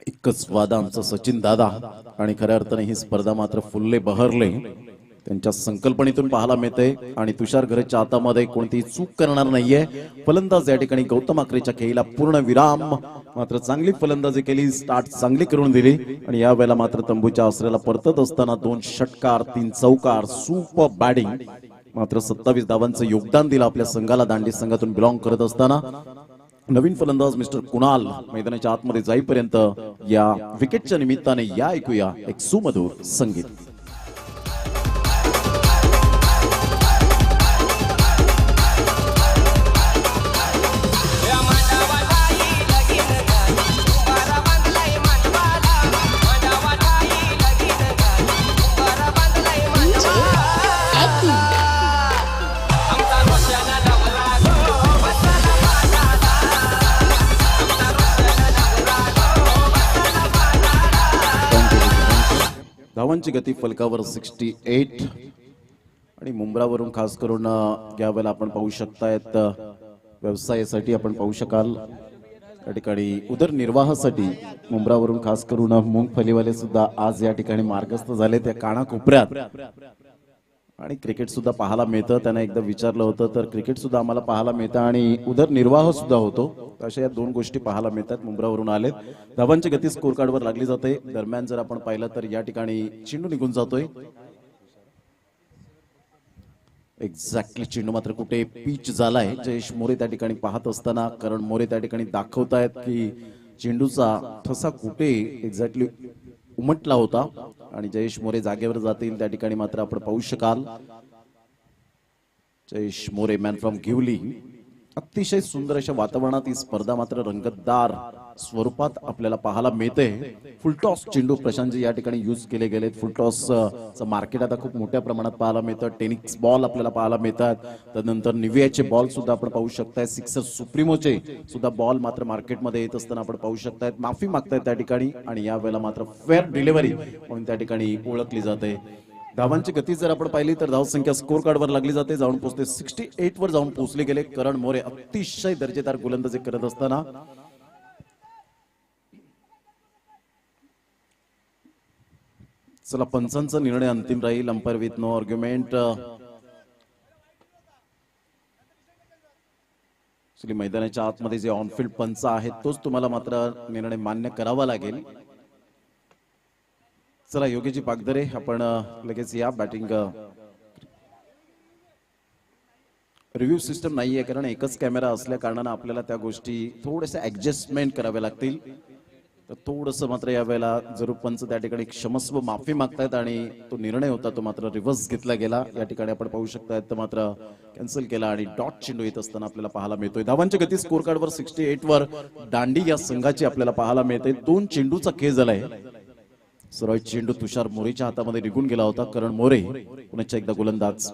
एकच वादा आमचं सचिन दादा. आणि खऱ्या अर्थाने ही स्पर्धा मात्र फुलले बहरले त्यांच्या संकल्पनेतून पाहायला मिळते. आणि तुषार घरच्या हातामध्ये कोणतीही चूक करणार नाहीये. फलंदाज या ठिकाणी गौतम आकरेच्या खेळीला पूर्ण विराम. मात्र चांगली फलंदाजी केली, स्टार्ट चांगली करून दिली. आणि या वेळेला मात्र तंबूच्या आसऱ्याला परतत असताना 2 षटकार 3 चौकार, सुपर बॅटिंग. मात्र 27 धावांचं योगदान दिलं आपल्या संघाला दांडी संघातून बिलॉंग करत असताना. नवीन फलंदाज मिस्टर कुणाल मैदानाच्या आतमध्ये जाईपर्यंत या विकेटच्या निमित्ताने या ऐकूया एक सुमधुर संगीत. धावांची गती फलकावर 68. आणि मुंब्रावरून खास करून यावेळेला आपण पाहू शकतायत व्यवसायासाठी आपण पाहू शकाल या ठिकाणी उदरनिर्वाहासाठी मुंब्रावरून खास करून मुंगफलीवाले सुद्धा आज या ठिकाणी मार्गस्थ झाले त्या कानाकोपऱ्यात. आणि क्रिकेट सुद्धा पाहायला मिळतं. त्यांना एकदा विचारलं होतं तर क्रिकेट सुद्धा आम्हाला पाहायला मिळतं आणि उदरनिर्वाह सुद्धा होतो. अशा या 2 गोष्टी पाहायला मिळतात. मुंब्रावरून आलेत. धावांची गती स्कोर कार्डवर लागली जाते. दरम्यान जर आपण पाहिलं तर या ठिकाणी चेंडू निघून जातोय. एक्झॅक्टली चेंडू मात्र कुठे पिच झालाय जयेश मोरे त्या ठिकाणी पाहत असताना, कारण मोरे त्या ठिकाणी दाखवतायत की चेंडूचा ठसा कुठे एक्झॅक्टली उमटला होता. आणि जयेश मोरे जागेवर जातील त्या ठिकाणी मात्र आपण पाहू शकाल जयेश मोरे मॅन फ्रॉम गिवली. अतिशय सुंदर अशा वातावरणात ही स्पर्धा मात्र रंगतदार स्वरूपात आपल्याला पाहायला मिळते. फुलटॉस चेंडू प्रशांतजी या ठिकाणी यूज केले गेलेत. फुलटॉसचं मार्केट आता खूप मोठ्या प्रमाणात पाहायला मिळतं. टेनिस बॉल आपल्याला पाहायला मिळतात. त्यानंतर निवियाचे बॉल सुद्धा आपण पाहू शकताय. सिक्सर सुप्रीमोचे सुद्धा बॉल मात्र मार्केटमध्ये येत असताना आपण पाहू शकतायत. माफी मागतायत त्या ठिकाणी आणि या वेळेला मात्र फेअर डिलिव्हरी म्हणून त्या ठिकाणी ओळखली जाते. धावांची गती जर आपण पाहिली तर धावसंख्या स्कोर कार्डवर लागली जाते. जाऊन पोहोचते 68 वर जाऊन पोहोचले गेले. करण मोरे अतिशय दर्जेदार गोलंदाजी करत असताना चला, पंचांचा निर्णय अंतिम राहील. Umpire with no argument. मैदानाच्या आतमध्ये जे ऑनफिल्ड पंच आहेत तोच तुम्हाला मात्र निर्णय मान्य करावा लागेल. चला योगीजी पागदरे, आपण लगेच या. बॅटिंग रिव्ह्यू सिस्टम नाहीये, कारण एकच कॅमेरा असल्या कारणानं आपल्याला त्या गोष्टी थोडेसे ऍडजस्टमेंट कराव्या लागतील. तर थोडंसं मात्र यावेळेला जरूर पंच त्या ठिकाणी क्षमस्व माफी मागतायत आणि तो निर्णय होता तो मात्र रिव्हर्स घेतला गेला. या ठिकाणी आपण पाहू शकता तर मात्र कॅन्सल केला आणि डॉट चेंडू येत असताना आपल्याला पाहायला मिळतोय. धावांची गती स्कोर कार्डवर 68 वर दांडी या संघाची आपल्याला पाहायला मिळते. 2 चेंडूचा खेळ झालाय. सरळ चेंडू तुषार मोरेच्या हातामध्ये निघून गेला होता. करण मोरे पुन्हा एकदा गोलंदाज.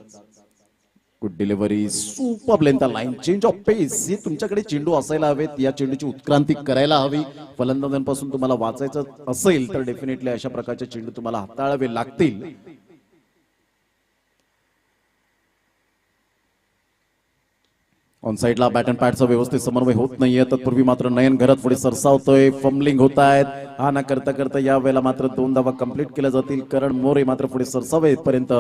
Good delivery, super length line change of pace. हे तुमच्याकडे चेंडू असायला हवेत. या चेंडूची उत्क्रांती करायला हवी. फलंदाजांपासून तुम्हाला वाचायचं असेल तर डेफिनेटली अशा प्रकारचे चेंडू तुम्हाला हाताळावे लागतील. ऑन साइडला बॅट अँड पॅडचा व्यवस्थित समन्वय होत नाहीये. तत्पूर्वी मात्र नयन घरत पुढे सरसावतोय. फंबलिंग होत आहेत. हा ना करता करता या वेळेला मात्र 2 धावा कंप्लीट केल्या जातील. करण मोरे मात्र पुढे सरसावेपर्यंत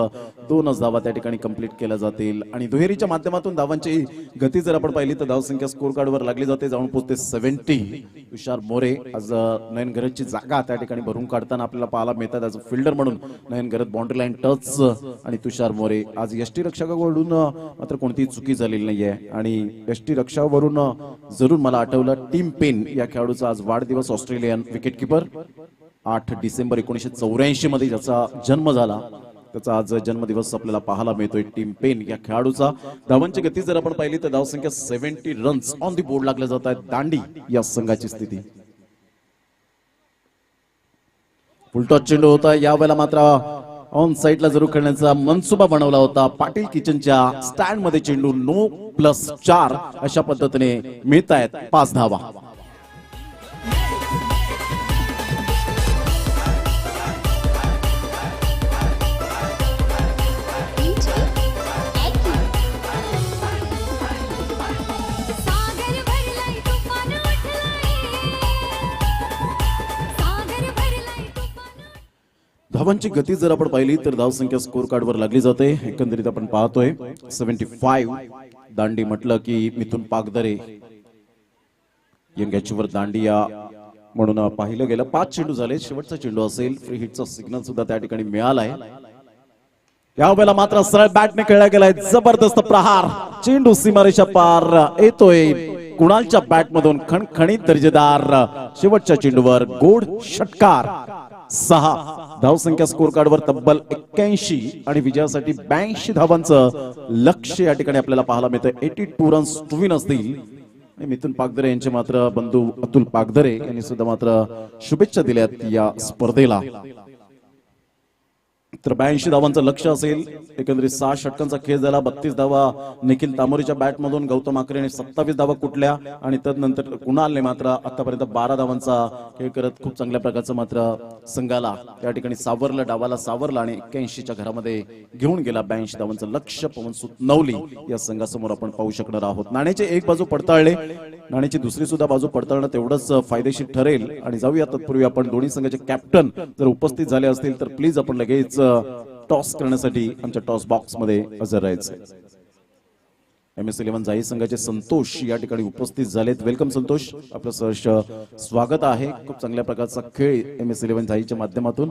2च धावा त्या ठिकाणी कंप्लीट केल्या जातील. आणि दुहेरीच्या माध्यमातून धावांची गती जर आपण पाहिली तर धावसंख्या स्कोर कार्डवर लागली जाते. जाऊन पोहोचते 70. तुषार मोरे आज नयन घरतची जागा त्या ठिकाणी भरून काढताना आपल्याला पाहायला मिळतात. ॲज अ फिल्डर म्हणून नयन घरत बाउंड्री लाईन टच आणि तुषार मोरे. आज यष्टी रक्षकाकडून मात्र कोणतीही चुकी झालेली नाहीये. आणि यष्टी रक्षावरून जरूर मला आठवलं टिम पेन या खेळाडूचा आज वाढदिवस. Australian wicketkeeper. 8 डिसेंबर 1984 मध्ये ज्याचा जन्म झाला, त्याचा आज जन्मदिवस आपल्याला पाहायला मिळतोय. टिम पेन या खेळाडूचा. धावांची गती जर आपण पाहिली तर धावसंख्या 70 रन्स ऑन दी बोर्ड लागल्या जात आहेत. दांडी या संघाची स्थिती. फुलटॉस चेंडू होता. यावेळेला मात्र ऑन साइडला जरूर खेळण्याचा मनसुबा बनवला होता. पाटील किचनच्या स्टँड मध्ये चेंडू 9+4 अशा पद्धतीने मिळत आहेत 5 धावा. धावांची गती जर आपण पाहिली तर धावसंख्या स्कोर कार्डवर लागली जाते. एकंदरीत आपण पाहतोय 75. दांडी म्हटलं की मिथुन पागदरे यंग वर दांडिया म्हणून पाहिलं गेलं. 5 चेंडू झाले. शेवटचा चेंडू असेल. फ्री हिटचा सिग्नल सुद्धा त्या ठिकाणी मिळालाय. यावेळेला मात्र सरळ बॅटने खेळला गेलाय. जबरदस्त प्रहार. चेंडू सीमारेषा पार येतोय. कुणालच्या बॅट मधून खणखणीत दर्जेदार शेवटच्या चेंडूवर गोड षटकार. 6 धावसंख्या स्कोर कार्डवर तब्बल 81 आणि विजयासाठी 82 धावांचं लक्ष्य या ठिकाणी आपल्याला पाहायला मिळतं. 82 रन्स टू विन असतील. मिथुन पागदरे यांचे मात्र बंधू अतुल पागदरे यांनी सुद्धा मात्र शुभेच्छा दिल्यात या स्पर्धेला. तर 82 धावांचं लक्ष असेल. एकंदरीत 6 षटकांचा खेळ झाला. 32 धावा निखिल तामोरीच्या बॅट मधून. गौतम आकरेने 27 धावा कुठल्या आणि तदनंतर कुणालने मात्र आतापर्यंत 12 धावांचा खेळ करत खूप चांगल्या प्रकारचं मात्र संघाला त्या ठिकाणी सावरलं. डावाला सावरलं आणि 81च्या घरामध्ये घेऊन गेला. 82 धावांचं लक्ष पवन सुतनवली या संघासमोर आपण पाहू शकणार आहोत. नाण्याचे एक बाजू पडताळले. नाण्याची दुसरी सुद्धा बाजू पडताळणं तेवढंच फायदेशीर ठरेल. आणि जाऊया तत्पूर्वी आपण दोन्ही संघाचे कॅप्टन जर उपस्थित झाले असतील तर प्लीज आपण लगेच टॉस करण्यासाठी आमच्या टॉस बॉक्स मध्ये हजर राहायचं. MS11 जाई संघाचे संतोष या ठिकाणी उपस्थित झालेत. वेलकम संतोष, आपलं सहर्ष स्वागत आहे. खूप चांगल्या प्रकारचा खेळ MS11 जाईच्या माध्यमातून.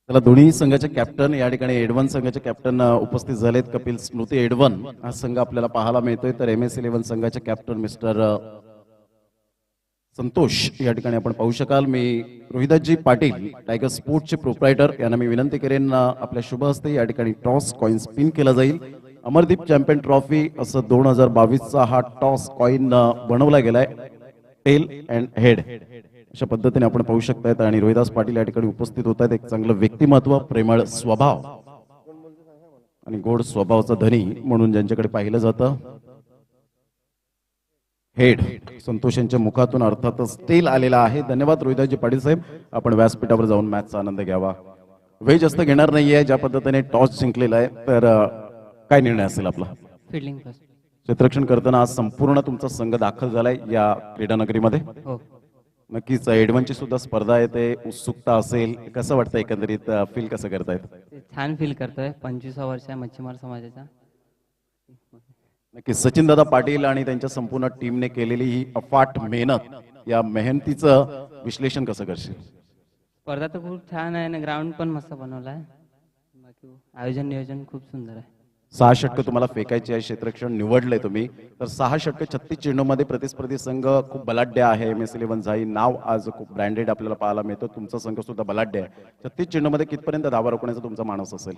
त्याला दोन्ही संघाचे कॅप्टन या ठिकाणी एडवन संघाचे कॅप्टन उपस्थित झालेत. कपिल स्मृती एडवन हा संघ आपल्याला पाहायला मिळतोय, तर MS11 संघाचे कॅप्टन मिस्टर संतोष या ठिकाणी आपण पाहू शकाल. मी रोहिदासजी पाटील टायगर स्पोर्ट्सचे प्रोप्रायटर यांना मी विनंती करेन आपल्या शुभ हस्ते या ठिकाणी टॉस कॉइन स्पिन केला जाईल. अमरदीप चॅम्पियन ट्रॉफी असं 2022चा हा टॉस कॉइन बनवला गेलाय, टेल अँड हेड अशा पद्धतीने आपण पाहू शकतायत. आणि रोहिदास पाटील या ठिकाणी उपस्थित होत आहेत. एक चांगलं व्यक्तिमत्व, प्रेमळ स्वभाव आणि गोड स्वभावाचा धनी म्हणून ज्यांच्याकडे पाहिलं जातं. हेड संतोष यांच्या मुखातून अर्थातच टेल आलेला आहे. धन्यवाद रोहिदासजी पाटील साहेब. आपण व्यासपीठावर जाऊन मॅचचा आनंद घ्यावा. वेळ जास्त घेणार नाहीये. ज्या पद्धतीने टॉस जिंकलेला आहे, तर काय निर्णय असेल आपला? Fielding first. क्षेत्ररक्षण करताना आज संपूर्ण तुमचा संघ दाखल झालाय या क्रीडा नगरीमध्ये. हो, नक्कीच एडवनची सुद्धा स्पर्धा येते, उत्सुकता असेल. कसं वाटतं एकंदरीत, फील कसं करतायत? छान फील करतोय. 25 वर्ष आहे मच्छीमार समाजाचा. नक्कीच सचिन दादा पाटील आणि त्यांच्या संपूर्ण टीमने केलेली ही अफाट मेहनत, या मेहनतीचं विश्लेषण कसं करशील? स्पर्धा तर खूप छान आहे आणि ग्राउंड पण मस्त बनवला आहे. बाकी आयोजन नियोजन खूप सुंदर आहे. 6 षटकं तुम्हाला फेकायची आहे. क्षेत्ररक्षण निवडलंय तुम्ही, तर 6 षटकं 36 चेंडूमध्ये प्रतिस्पर्धी संघ खूप बलाढ्य आहे. MS11 झाई नाव आज खूप ब्रँडेड आपल्याला पाहायला मिळतं. तुमचा संघ सुद्धा बलाढ्य आहे. 36 चेंडूमध्ये कितपर्यंत धावा रोखण्याचा तुमचा मानस असेल?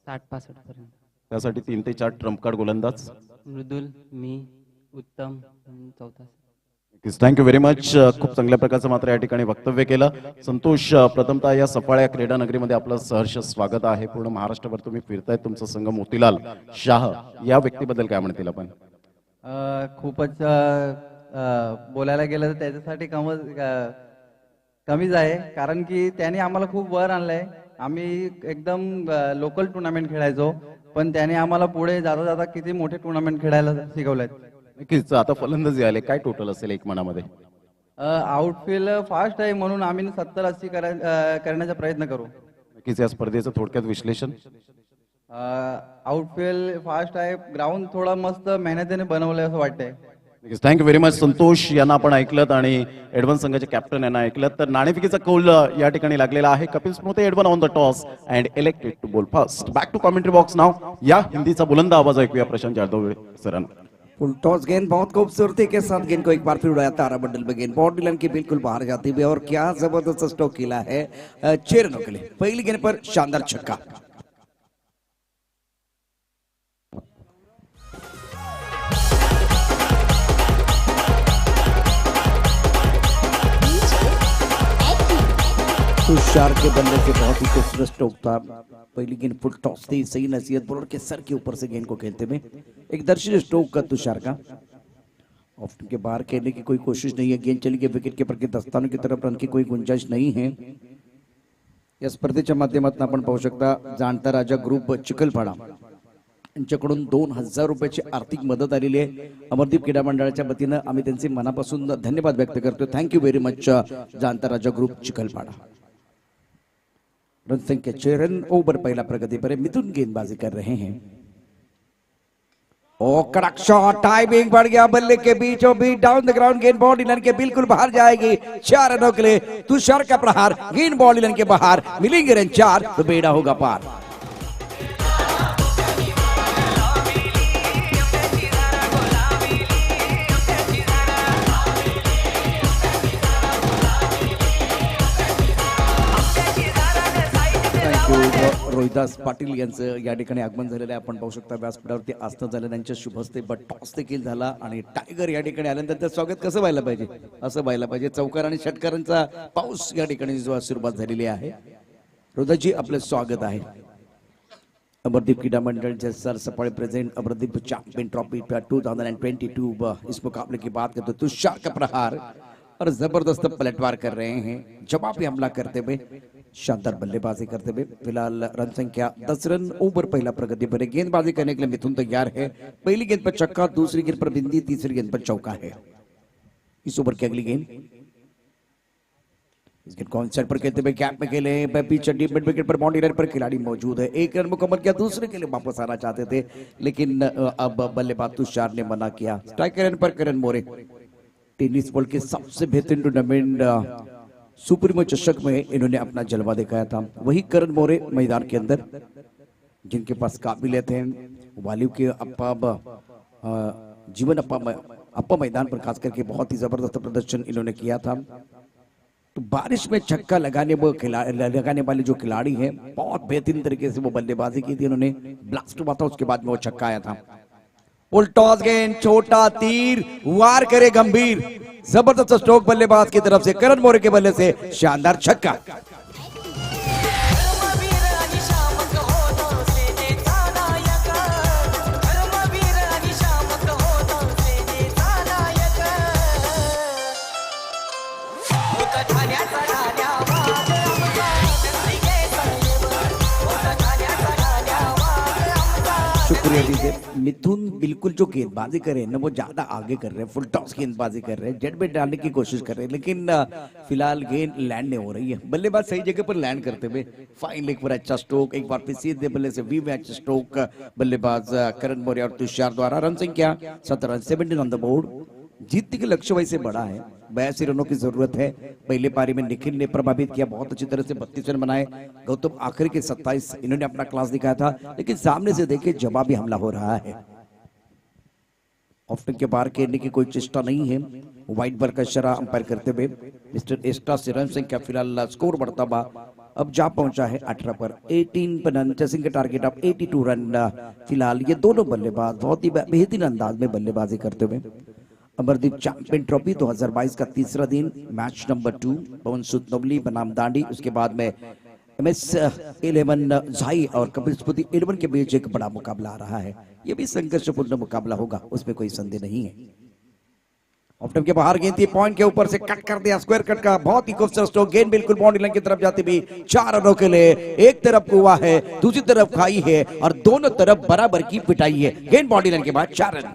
60-65 पर्यंत. त्यासाठी 3 ते 4 ट्रम्प कार्ड गोलंदाज. मृदुल, मी, उत्तम, चौथा. Thank you very much. खूप चांगल्या प्रकारचं मात्र या ठिकाणी वक्तव्य केलं. संतोष, प्रथमतः या सफाळ्या क्रीडा नगरीमध्ये आपलं सहर्ष स्वागत आहे. पूर्ण महाराष्ट्रभर तुम्ही फिरतायत. तुमचा संघ मोतीलाल शाह या व्यक्तीबद्दल काय म्हणतील आपण? खूपच बोलायला गेलं तर त्याच्यासाठी कमीच आहे, कारण की त्याने आम्हाला खूप वर आणलंय. आम्ही एकदम लोकल टुर्नामेंट खेळायचो, पण त्याने आम्हाला पुढे जाता जाता किती मोठे टुर्नामेंट खेळायला शिकवलेत. नक्कीच. आता फलंदाजी आले, काय टोटल असेल एक मनामध्ये? आउटफील्ड फास्ट आहे म्हणून आम्ही 70-80 करण्याचा प्रयत्न करू. नक्कीच. या स्पर्धेचं थोडक्यात विश्लेषण? आउटफील्ड फास्ट आहे, ग्राउंड थोडा मस्त मेहनतीने बनवलंय असं वाटतंय. Thank you very much. संतोष यांना आपण ऐकलं आणि एडवन संघाचे कॅप्टन यांना ऐकलं. तर नाणेफेकीचा कौल या ठिकाणी लागलेला आहे. कपिल स्मृती एडवन on the toss and elected to bowl first. Back to commentary box नाव. या हिंदीचा बुलंद आवाज ऐकूया प्रशांत जाधव सरांना. फुल टॉस गेंद बहुत खूबसूरती के साथ गेंद को एक बार फिर उड़ाया तारा बंडल में गेंद बॉडी लाइन के बिल्कुल बाहर जाती हुई, और क्या जबरदस्त स्ट्रोक किया है 6 रनों के लिए. पहली गेंद पर शानदार छक्का. तुषार के बल्ले से बहुत ही खूबसूरत स्ट्रोक था. पहली गेंद फुल टॉस थी, सही नसीहत, बॉलर के सर के ऊपर से गेंद को खेलते हुए एक दर्शनीय स्ट्रोक का तुषार का. ऑफ के बाहर खेलने की कोई कोशिश नहीं है. गेंद चली गई विकेट कीपर के दस्तानों की तरफ, रन की कोई गुंजाइश नहीं है. या स्पर्धेच्या माध्यमातून आपण पाहू शकता जाणता राजा ग्रुप चिखलपाडा यांच्याकडून 2000 रुपयाची आर्थिक मदत आलेली आहे. अमरदीप क्रीडा मंडळाच्या वतीनं आम्ही त्यांचे मनापासून धन्यवाद व्यक्त करतो. थँक्यू व्हेरी मच जाणता राजा ग्रुप चिखलपाडा. रन संख्या 6 रन. ओवर पहला प्रगति पर मिथुन गेंदबाजी कर रहे हैं. ओ कड़क शॉट, टाइमिंग बढ़ गया बल्ले के बीचों बीच, डाउन द ग्राउंड, गेंद बॉडी लाइन के बिल्कुल बाहर जाएगी. 4 रनों के लिए तुषार का प्रहार, गेंद बॉडी लाइन के बाहर, मिलेंगे रन 4 तो बेड़ा होगा पार. रोहिदास पाटील यांचं या ठिकाणी आगमन झालेलं आहे. आपण पाहू शकता व्यासपीठावरती आस्थान झालं त्यांच्या शुभ हस्ते. बट टॉस देखील झाला आणि टायगर या ठिकाणी आल्यानंतर त्याचं स्वागत कसं व्हायला पाहिजे, असं व्हायला पाहिजे. चौकार आणि षटकारांचा पाऊस या ठिकाणी सुरुवात झालेली आहे. रोहिदासजी आपलं स्वागत आहे. Amardeep Krida Mandal sir Safale present Amardeep champion trophy 2022 इस मुकाबले की बात करते तुषार का प्रहार और जबरदस्त पलटवार कर रहे हैं. जवाबी हमला करते हुए, शानदार बल्लेबाजी करते हुए. फिलहाल रन संख्या 10 रन. ओवर पहला प्रगति पर गेंदबाजी करने के लिए मिथुन तैयार है. पहली गेंद पर छक्का, दूसरी गेंद पर बिंदी, तीसरी गेंद पर चौका है. इस ओवर की अगली गेंद इस गेंद को ऑनसाइड पर खेलते हुए गैप में खेले, पीछे डीप मिड विकेट पर बाउंड्री लाइन पर खिलाड़ी मौजूद है. 1 रन मुकम्मल किया, दूसरे के लिए वापस आना चाहते थे लेकिन अब बल्लेबाज तुषार ने मना किया. स्ट्राइक रन पर करण मोरे. टेनिस वर्ल्ड के सबसे बेहतरीन टूर्नामेंट सुप्रीमो चषक में इन्होंने अपना जलवा दिखाया था। वही करण मोरे मैदान के अंदर जिनके पास काबिलियत है, वालियों के जीवन अप्पा मैदान पर खास करके बहुत ही जबरदस्त प्रदर्शन इन्होंने किया था। तो बारिश में छक्का लगाने वाले जो खिलाड़ी हैं, बहुत बेहतरीन तरीके से वो बल्लेबाजी की थी इन्होंने। ब्लास्ट हुआ था, उसके बाद में वो छक्का आया था। फुल टॉस गेंद, छोटा तीर, वार करे गंभीर, जबरदस्त स्ट्रोक बल्लेबाज की तरफ से करण मोरे के बल्ले से शानदार छक्का। शुक्रिया दीजिए। मिथुन बिल्कुल जो गेंदबाजी कर रहे हैं ना, वो ज्यादा आगे कर रहे हैं, फुल टॉस गेंदबाजी कर रहे हैं, जेट में डालने की कोशिश कर रहे हैं, लेकिन फिलहाल गेंद लैंड नहीं हो रही है। बल्लेबाज सही जगह पर लैंड करते हुए फाइन लेग पर अच्छा स्ट्रोक, एक बार फिर सीधे बल्ले से वी मैच स्ट्रोक बल्लेबाज करण मोरे और तुषार द्वारा। रन संख्या 17, 17 ऑन द बोर्ड। जीतने के लक्ष्य वैसे बड़ा है, 82 रनों की जरूरत है। पहले पारी में निखिल ने प्रभावित किया, बहुत अच्छी तरह से 32 रन बनाए। गौतम आखिर के 27 इन्होंने अपना क्लास दिखाया था, लेकिन सामने से देखिए जवाबी हमला हो रहा है। ऑफ के बाहर खेलने की कोई चेष्टा नहीं है। व्हाइट बॉल का इशारा अंपायर करते हुए मिस्टर एस्टा से रन संख्या फिलहाल स्कोर बढ़ता हुआ अब जा पहुंचा है 18 पर। 18 पर रन चेसिंग का टारगेट अब 82 रन। फिलहाल ये दोनों बल्लेबाज बहुत ही बेहतरीन अंदाज में बल्लेबाजी करते हुए। अमरदीप चैंपियन ट्रॉफी 2022 का तीसरा दिन, मैच नंबर 2 पवन सूद नवली बनाम दांडी, उसके बाद में MS11 झाई और कपिल स्पुति 11 के बीच एक बड़ा मुकाबला आ रहा है। यह भी संघर्षपूर्ण मुकाबला होगा, उसमें कोई संदेह नहीं है। ऑफ के बाहर गेंद थी, पॉइंट के ऊपर से कट कर दिया, स्क्वायर कट का बहुत ही खूबसूरत स्ट्रोक। गेंद बिल्कुल बाउंड्री लाइन की तरफ जाती भी 4 रनों के लिए। एक तरफ कुआ है, दूसरी तरफ खाई है और दोनों तरफ बराबर की पिटाई है। गेंद बाउंड्री लाइन के बाद 4 रन।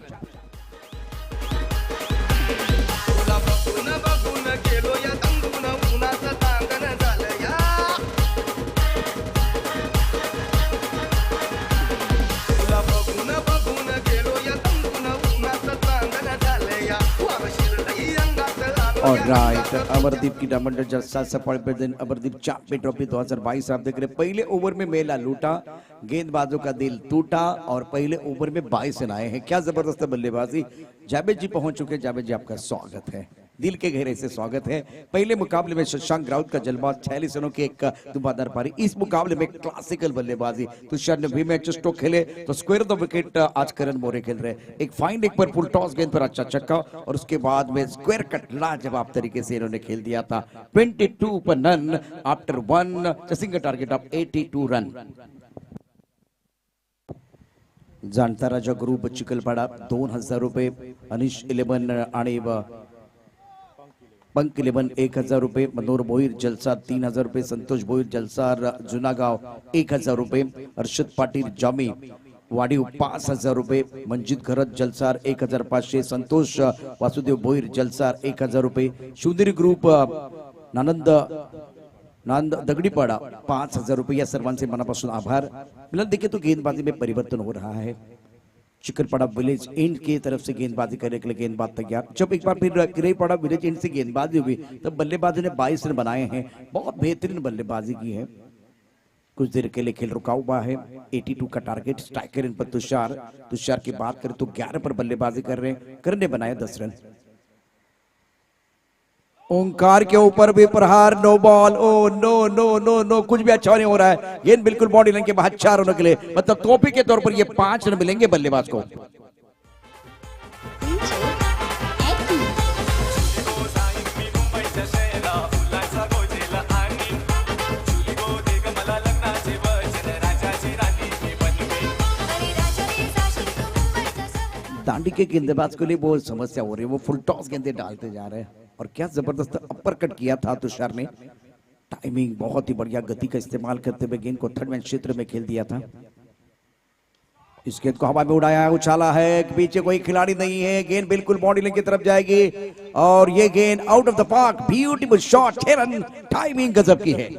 और राइट, अमरदीप की डायमंड जलसा सफल प्रेजेंट अमरदीप चैंपियन ट्रॉफी 2022 आप देख रहे हैं। पहले ओवर में मेला लूटा, गेंदबाजों का दिल टूटा और पहले ओवर में 22 रन आए हैं। क्या जबरदस्त बल्लेबाजी। जावेद जी पहुंच चुके हैं। जावेद जी आपका स्वागत है, दिल के गहरे से स्वागत है। पहले मुकाबले में शशांक राउत का जलवा 46 रनों की एक धुआंधार पारी। इस मुकाबले में क्लासिकल बल्लेबाजी, तुषार ने भी मैच स्ट्रोक खेले तो स्क्वायर द विकेट आज करण मोरे खेल रहे। एक फाइन लेग पर फुल टॉस गेंद पर अच्छा छक्का और उसके बाद में स्क्वायर कट लाजवाब तरीके से इन्होंने खेल दिया था। 22 पर run after 1 chasing target of 82 run. Janata Raja group Chikhalpada 2000 रुपये, अनिश 11 आणि पंक 11 1000 रुपये, मनोहर भोईर जलसा 3000 रुपये, संतोष भोईर जलसार जुनागाव 1000 रुपये, हर्षद पाटील जामी वाडीव 5000 रुपये, मंजित खरत जलसार 1500, संतोष वासुदेव भोईर जलसार 1000 रुपये, शिवनेरी ग्रुप नांद दगडीपाड़ा 5000 रुपये। या सर्वांचे मनापासून आभार। फिलहाल देखिए तो गेंदबाजी में परिवर्तन हो रहा है। चिकलपाड़ा विलेज एंड की तरफ से गेंदबाजी करने के लिए गेंदबाज तैयार। जब एक बार फिर किरेपाड़ा विलेज एंड से गेंदबाजी हुई तब बल्लेबाजों ने 22 रन बनाए हैं। बहुत बेहतरीन बल्लेबाजी की है। कुछ देर के लिए खेल रुका हुआ है। 82 का टारगेट। स्ट्राइकर इन पर तुषार की बात करें तो 11 पर बल्लेबाजी कर रहे हैं। करण ने बनाया 10 रन। ओंकार के ऊपर भी प्रहार, no ball. Oh no no no no, कुछ भी अच्छा नहीं हो रहा है। गेंद बिल्कुल बॉडी लाइन के बाहर 4 रनों के लिए, मतलब तोहफे के तौर पर ये 5 रन मिलेंगे बल्लेबाज को। दांडी के गेंदबाज के लिए बहुत समस्या हो रही है। वो फुल टॉस गेंदे डालते जा रहे हैं और क्या जबरदस्त अपर कट किया था तुषार ने। टाइमिंग बहुत ही बढ़िया, गति का इस्तेमाल करते हुए गेंद को थर्ड मैन क्षेत्र में खेल दिया था। इस गेंद को हवा में उड़ाया, उछाला है, पीछे कोई खिलाड़ी नहीं है। गेंद बिल्कुल बॉडी लाइन की तरफ जाएगी और ये गेंद out of the park. Beautiful shot, 6 run. Timing गजब की है।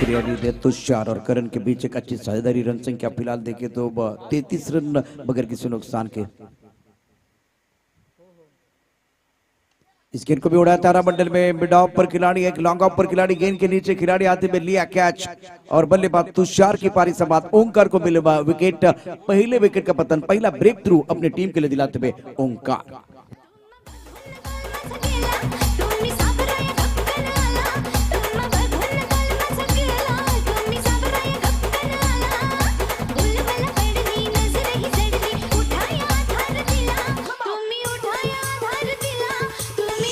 शुक्रिया लीजिए। तुषार और करण के बीच एक अच्छी साझेदारी, रन संख्या फिलहाल देखे तो 33 रन बगैर किसी नुकसान के। इस गेंद को भी उड़ाया तारामंडल में, मिड ऑफ पर खिलाड़ी, एक लॉन्ग ऑफ पर खिलाड़ी, गेंद के नीचे खिलाड़ी आते हुए लिया कैच और बल्लेबाज तुषार की पारी समाप्त। ओंकार को मिले विकेट, पहले विकेट का पतन, पहला ब्रेक थ्रू अपने टीम के लिए दिलाते हुए ओंकार।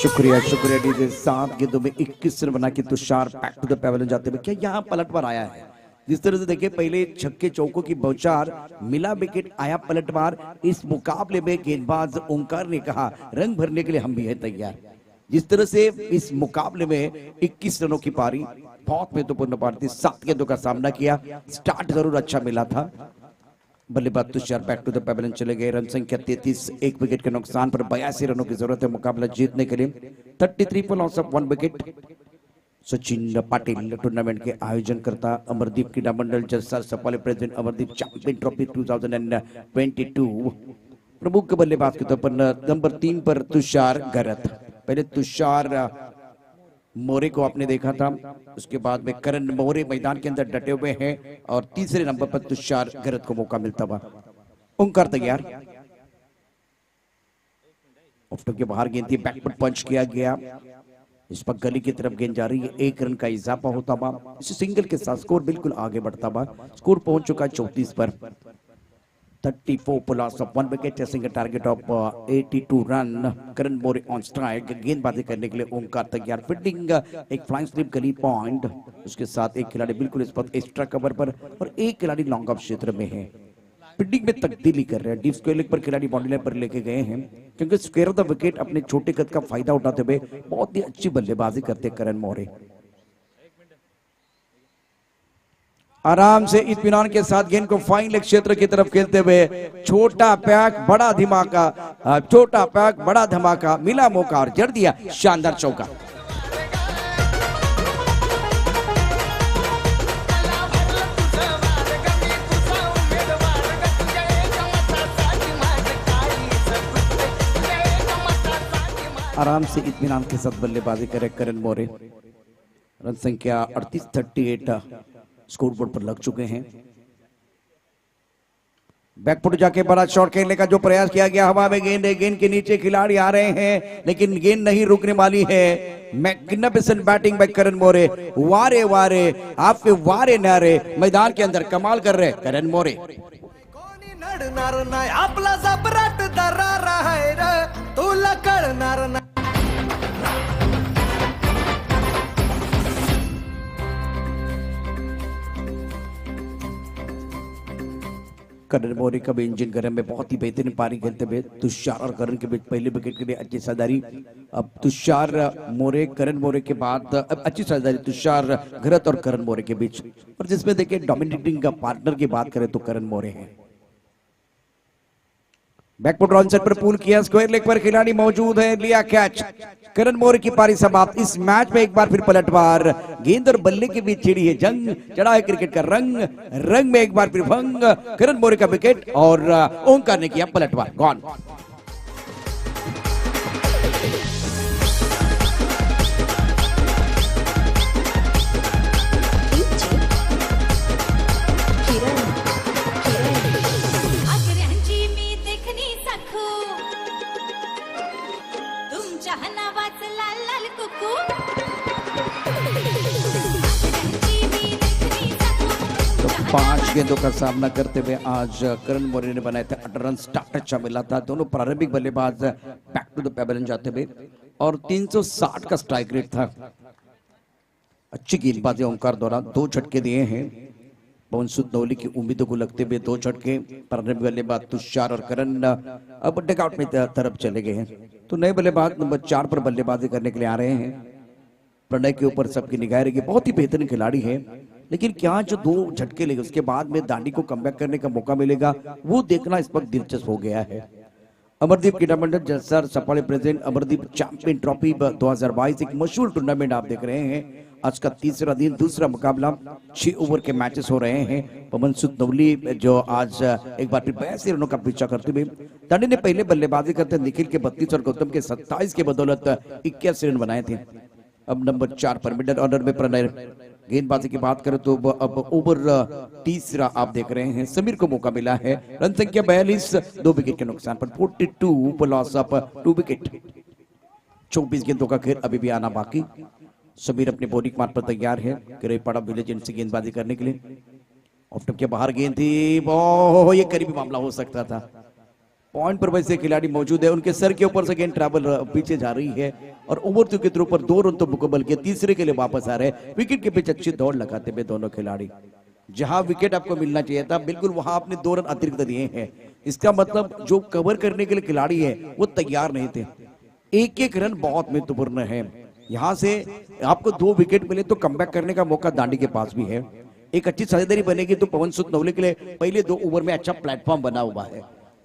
शुक्रिया शुक्रिया डीजे। 7 गेंदों में 21 रन बना के तुषार बैक टू द पेवेलियन जाते हुए। क्या यहाँ पलटवार आया है? जिस तरह से देखिए, पहले छक्के चौकों की बौछार, मिला विकेट, आया पलटवार। इस मुकाबले में गेंदबाज ओंकार ने कहा रंग भरने के लिए हम भी है तैयार। जिस तरह से इस मुकाबले में 21 रनों की पारी, बहुत महत्वपूर्ण पारी थी, 7 गेंदों का सामना किया। स्टार्ट जरूर अच्छा मिला था। बल्लेबाज तुषार बैक टू द पेवेलियन चले गए। रन संख्या 33, एक विकेट के नुकसान पर 82 रनों की जरूरत है मुकाबला जीतने के लिए। 33 for loss of 1 wicket. Sachin Patil tournament के आयोजन करता, अमरदीप क्रीडा मंडल जलसा सफल प्रेसिडेंट, अमरदीप चैंपियन ट्रॉफी 2022। प्रमुख बल्लेबाज के तौर पर नंबर 3 पर तुषार गरत। पहले तुषार मोरे को आपने देखा था, उसके बाद में करण मोरे मैदान के अंदर डटे हुए हैं और तीसरे नंबर पर तुषार गरत को मौका मिलता हुआ। ओंकार तैयार, ऑफ्टॉप के बाहर गेंद थी, बैकवर्ड पंच किया गया। इस पर गली की तरफ गेंद जा रही है, 1 रन का इजाफा होता हुआ। इस सिंगल के साथ स्कोर बिल्कुल आगे बढ़ता हुआ। स्कोर पहुंच चुका है 34 पर। 34 for loss of 1 wicket, chasing a target of 82 run. Karan More on strike, गेंदबाजी करने के लिए ओंकार तैयार। फील्डिंग एक फ्लाइंग स्लिप गली पॉइंट, उसके साथ एक खिलाड़ी बिल्कुल इस पर एक्स्ट्रा कवर पर और एक खिलाड़ी लॉन्ग ऑफ क्षेत्र में है। फील्डिंग में तब्दीली कर रहे हैं, डीप स्क्वायर लेग पर खिलाड़ी बाउंड्री लाइन पर लेके गए हैं, क्योंकि स्क्वायर ऑफ द विकेट अपने छोटे कद का फायदा उठाते हुए बहुत ही अच्छी बल्लेबाजी करते करण मोरे। आराम से इत्मीनान के साथ गेंद को फाइन लेग क्षेत्र की तरफ खेलते हुए, छोटा पैक बड़ा धमाका, छोटा पैक बड़ा धमाका, मिला मौका और जड़ दिया शानदार चौका। आराम से इत्मीनान के साथ बल्लेबाजी करे करण मोरे। रन संख्या 38 स्कोर बोर्ड पर लग चुके हैं। बैकफुट जाके बड़ा शॉट खेलने का जो प्रयास किया गया, हवा में गेंद है, गेंद के नीचे खिलाड़ी आ रहे हैं, लेकिन गेंद नहीं रुकने वाली है। Magnificent batting bye Karan More. वारे वारे आपके वारे नारे मैदान के अंदर कमाल कर रहे करण मोरे। कोणी नडणार नाही, आपला जबराट दरारा है रे, तुला कळणार नाही। करण मोरे का भी इंजन गर्म में बहुत ही बेहतरीन पारी खेलते हुए। तुषार और करण के बीच पहले विकेट के लिए अच्छी साझेदारी। अब तुषार मोरे, करण मोरे के बाद अब अच्छी साझेदारी तुषार गरत और करण मोरे के बीच, और जिसमें देखिए डोमिनेटिंग का पार्टनर की बात करें तो करण मोरे हैं। बैकफुट रॉन सेट पर पुल किया, स्क्वायर लेग पर खिलाड़ी मौजूद है, लिया कैच। करण मोरे की पारी समाप्त। इस मैच में एक बार फिर पलटवार, गेंद और बल्ले के बीच छिड़ी है जंग, चढ़ा है क्रिकेट का रंग, रंग में एक बार फिर भंग। करण मोरे का विकेट और ओंकार ने किया पलटवार, गॉन। तो 5 गेंदों का सामना करते हुए आज करण मोरे ने बनाए थे 8 रन। स्टार्ट अच्छा मिला था, दोनों प्रारंभिक बल्लेबाज बैक टू द पेवेलियन जाते हुए, और 360 का स्ट्राइक रेट था। अच्छी गेंदबाजी ओंकार द्वारा, 2 झटके दिए हैं। पवन सूद नवली की उम्मीदों को लगते हुए 2 झटके। प्रारंभिक बल्लेबाज तुषार और करण अब डगआउट में तरफ चले गए हैं, तो नए बल्लेबाज नंबर 4 पर बल्लेबाजी करने के लिए आ रहे हैं। प्रणय के ऊपर सबकी निगाह रहेगी, बहुत ही बेहतरीन खिलाड़ी है, लेकिन क्या जो 2 झटके लेंगे उसके बाद में दांडी को कमबैक करने का मौका मिलेगा, वो देखना इस वक्त दिलचस्प हो गया है। अमरदीप क्रीडा मंडल जलसर सफल प्रेसिडेंट, अमरदीप चैंपियन ट्रॉफी 2022 एक मशहूर टूर्नामेंट आप देख रहे हैं, आज का तीसरा दिन, दूसरा मुकाबला। 6 ओवर के मैचेस हो रहे हैं। पवन सुत नवली जो आज एक बार फिर 82 रनों का पीछा करते हुए, दांडी ने पहले बल्लेबाजी करते निखिल के 32 और गौतम के 27 के बदौलत 81 रन बनाए थे। अब नंबर 4 पर मिडल ऑर्डर में प्रणय। गेंदबाजी की बात करें तो अब ओवर तीसरा आप देख रहे हैं, समीर को मौका मिला है। रन संख्या 42, 2 विकेट के नुकसान पर 42 पर लॉस ऑफ 2 विकेट। 24 गेंदों का खेल अभी भी आना बाकी। समीर अपने बॉलिंग मार्ग पर तैयार है। किरेपाड़ा विलेज इनसे गेंदबाजी करने के लिए। ऑफ के बाहर गेंद थी, ये करीबी मामला हो सकता था। पॉइंट पर वैसे खिलाड़ी मौजूद है, उनके सर के ऊपर से गेंद ट्रैवल पीछे जा रही है और ओवर 2 के थ्रू पर 2 रन तो मुकम्मल के तीसरे के लिए वापस आ रहे हैं। विकेट के पीछे अच्छी दौड़ लगाते हुए दोनों खिलाड़ी। जहां विकेट आपको मिलना चाहिए था बिल्कुल वहां आपने 2 रन अतिरिक्त दिए हैं। इसका मतलब जो कवर करने के लिए खिलाड़ी है वो तैयार नहीं थे। एक रन बहुत महत्वपूर्ण है। यहां से आपको 2 विकेट मिले तो कमबैक करने का मौका दांडी के पास भी है। एक अच्छी साझेदारी बनेगी तो पवन सुत नवले के लिए पहले 2 ओवर में अच्छा प्लेटफॉर्म बना हुआ है।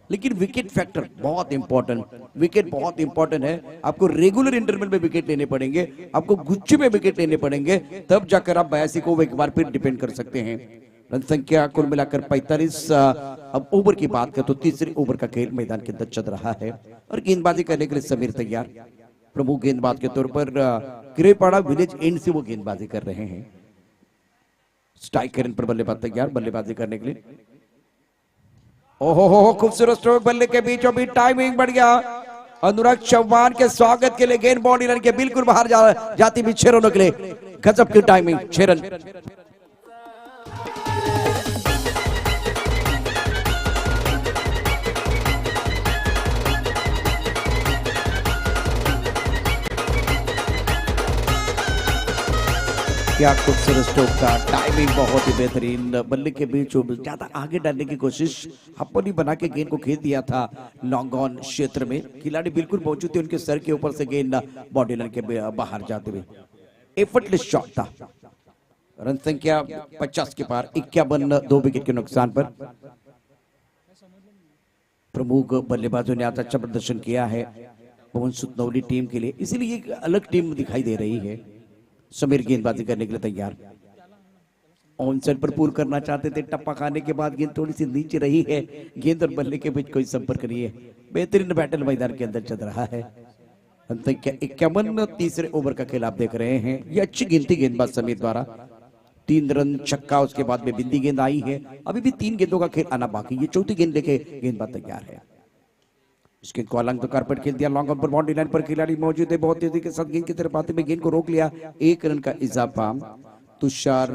लेकिन विकेट फैक्टर बहुत इंपॉर्टेंट, विकेट बहुत इंपॉर्टेंट है। आपको रेगुलर इंटरवल में विकेट लेने पड़ेंगे, आपको गुच्छे में विकेट लेने पड़ेंगे, तब जाकर आप 82 को एक बार फिर डिपेंड कर सकते हैं। रन संख्या कुल मिलाकर 45। अब ओवर की बात करें तो तीसरे ओवर का खेल मैदान के अंदर चल रहा है और गेंदबाजी करने के लिए समीर तैयार। प्रमुख गेंदबाज के तौर पर किरेपाड़ा विलेज एंड से वो गेंदबाजी कर रहे हैं। स्ट्राइक करने पर बल्लेबाज तैयार बल्लेबाजी करने के लिए। ओहो खूबसूरत स्ट्रोक, बल्ले के बीचों बीच टाइमिंग बढ़ गया। अनुराग चौहान के स्वागत के लिए गेंद बॉडी रन के बिल्कुल बाहर जाती भी 6 रनों के लिए। गजब की टाइमिंग, 6 रन। क्या खूबसूरत स्ट्रोक था, टाइमिंग बहुत ही बेहतरीन। बल्ले के बीच ज्यादा आगे डालने की कोशिश हप्पनी बना के गेंद को खेल दिया था लॉन्ग ऑन क्षेत्र में। खिलाड़ी बिल्कुल पहुंचे थे, उनके सर के ऊपर से गेंद बॉडी लाइन के बाहर जाते हुए। एफर्टलेस शॉट था। रन संख्या 50 के पार, 51, 2 विकेट के नुकसान पर। प्रमुख बल्लेबाजों ने आज अच्छा प्रदर्शन किया है पवन सुत नवली टीम के लिए, इसीलिए एक अलग टीम दिखाई दे रही है। समीर गेंदबाजी करने के लिए तैयार। ऑन साइड पर पूल करना चाहते थे, टप्पा खाने के बाद गेंद थोड़ी सी नीचे रही है। गेंद और बल्ले के बीच कोई संपर्क नहीं है। बेहतरीन बैटल मैदान के अंदर चल रहा है। 51, तीसरे ओवर का खेल आप देख रहे हैं। ये अच्छी गिनती गेंदबाज समीर द्वारा। 3 रन छक्का, उसके बाद में बिंदी गेंद आई है। अभी भी 3 गेंदों का खेल आना बाकी। ये चौथी गेंद लेके गेंदबाज तैयार है। इसके कॉलंग तो कारपेट खेल दिया। लॉन्ग ऑन पर बाउंड्री लाइन पर खिलाड़ी मौजूद है। बहुत तेजी के साथ गेंद की तरफ आते हुए गेंद को रोक लिया। 1 रन का इजाफा। तुषार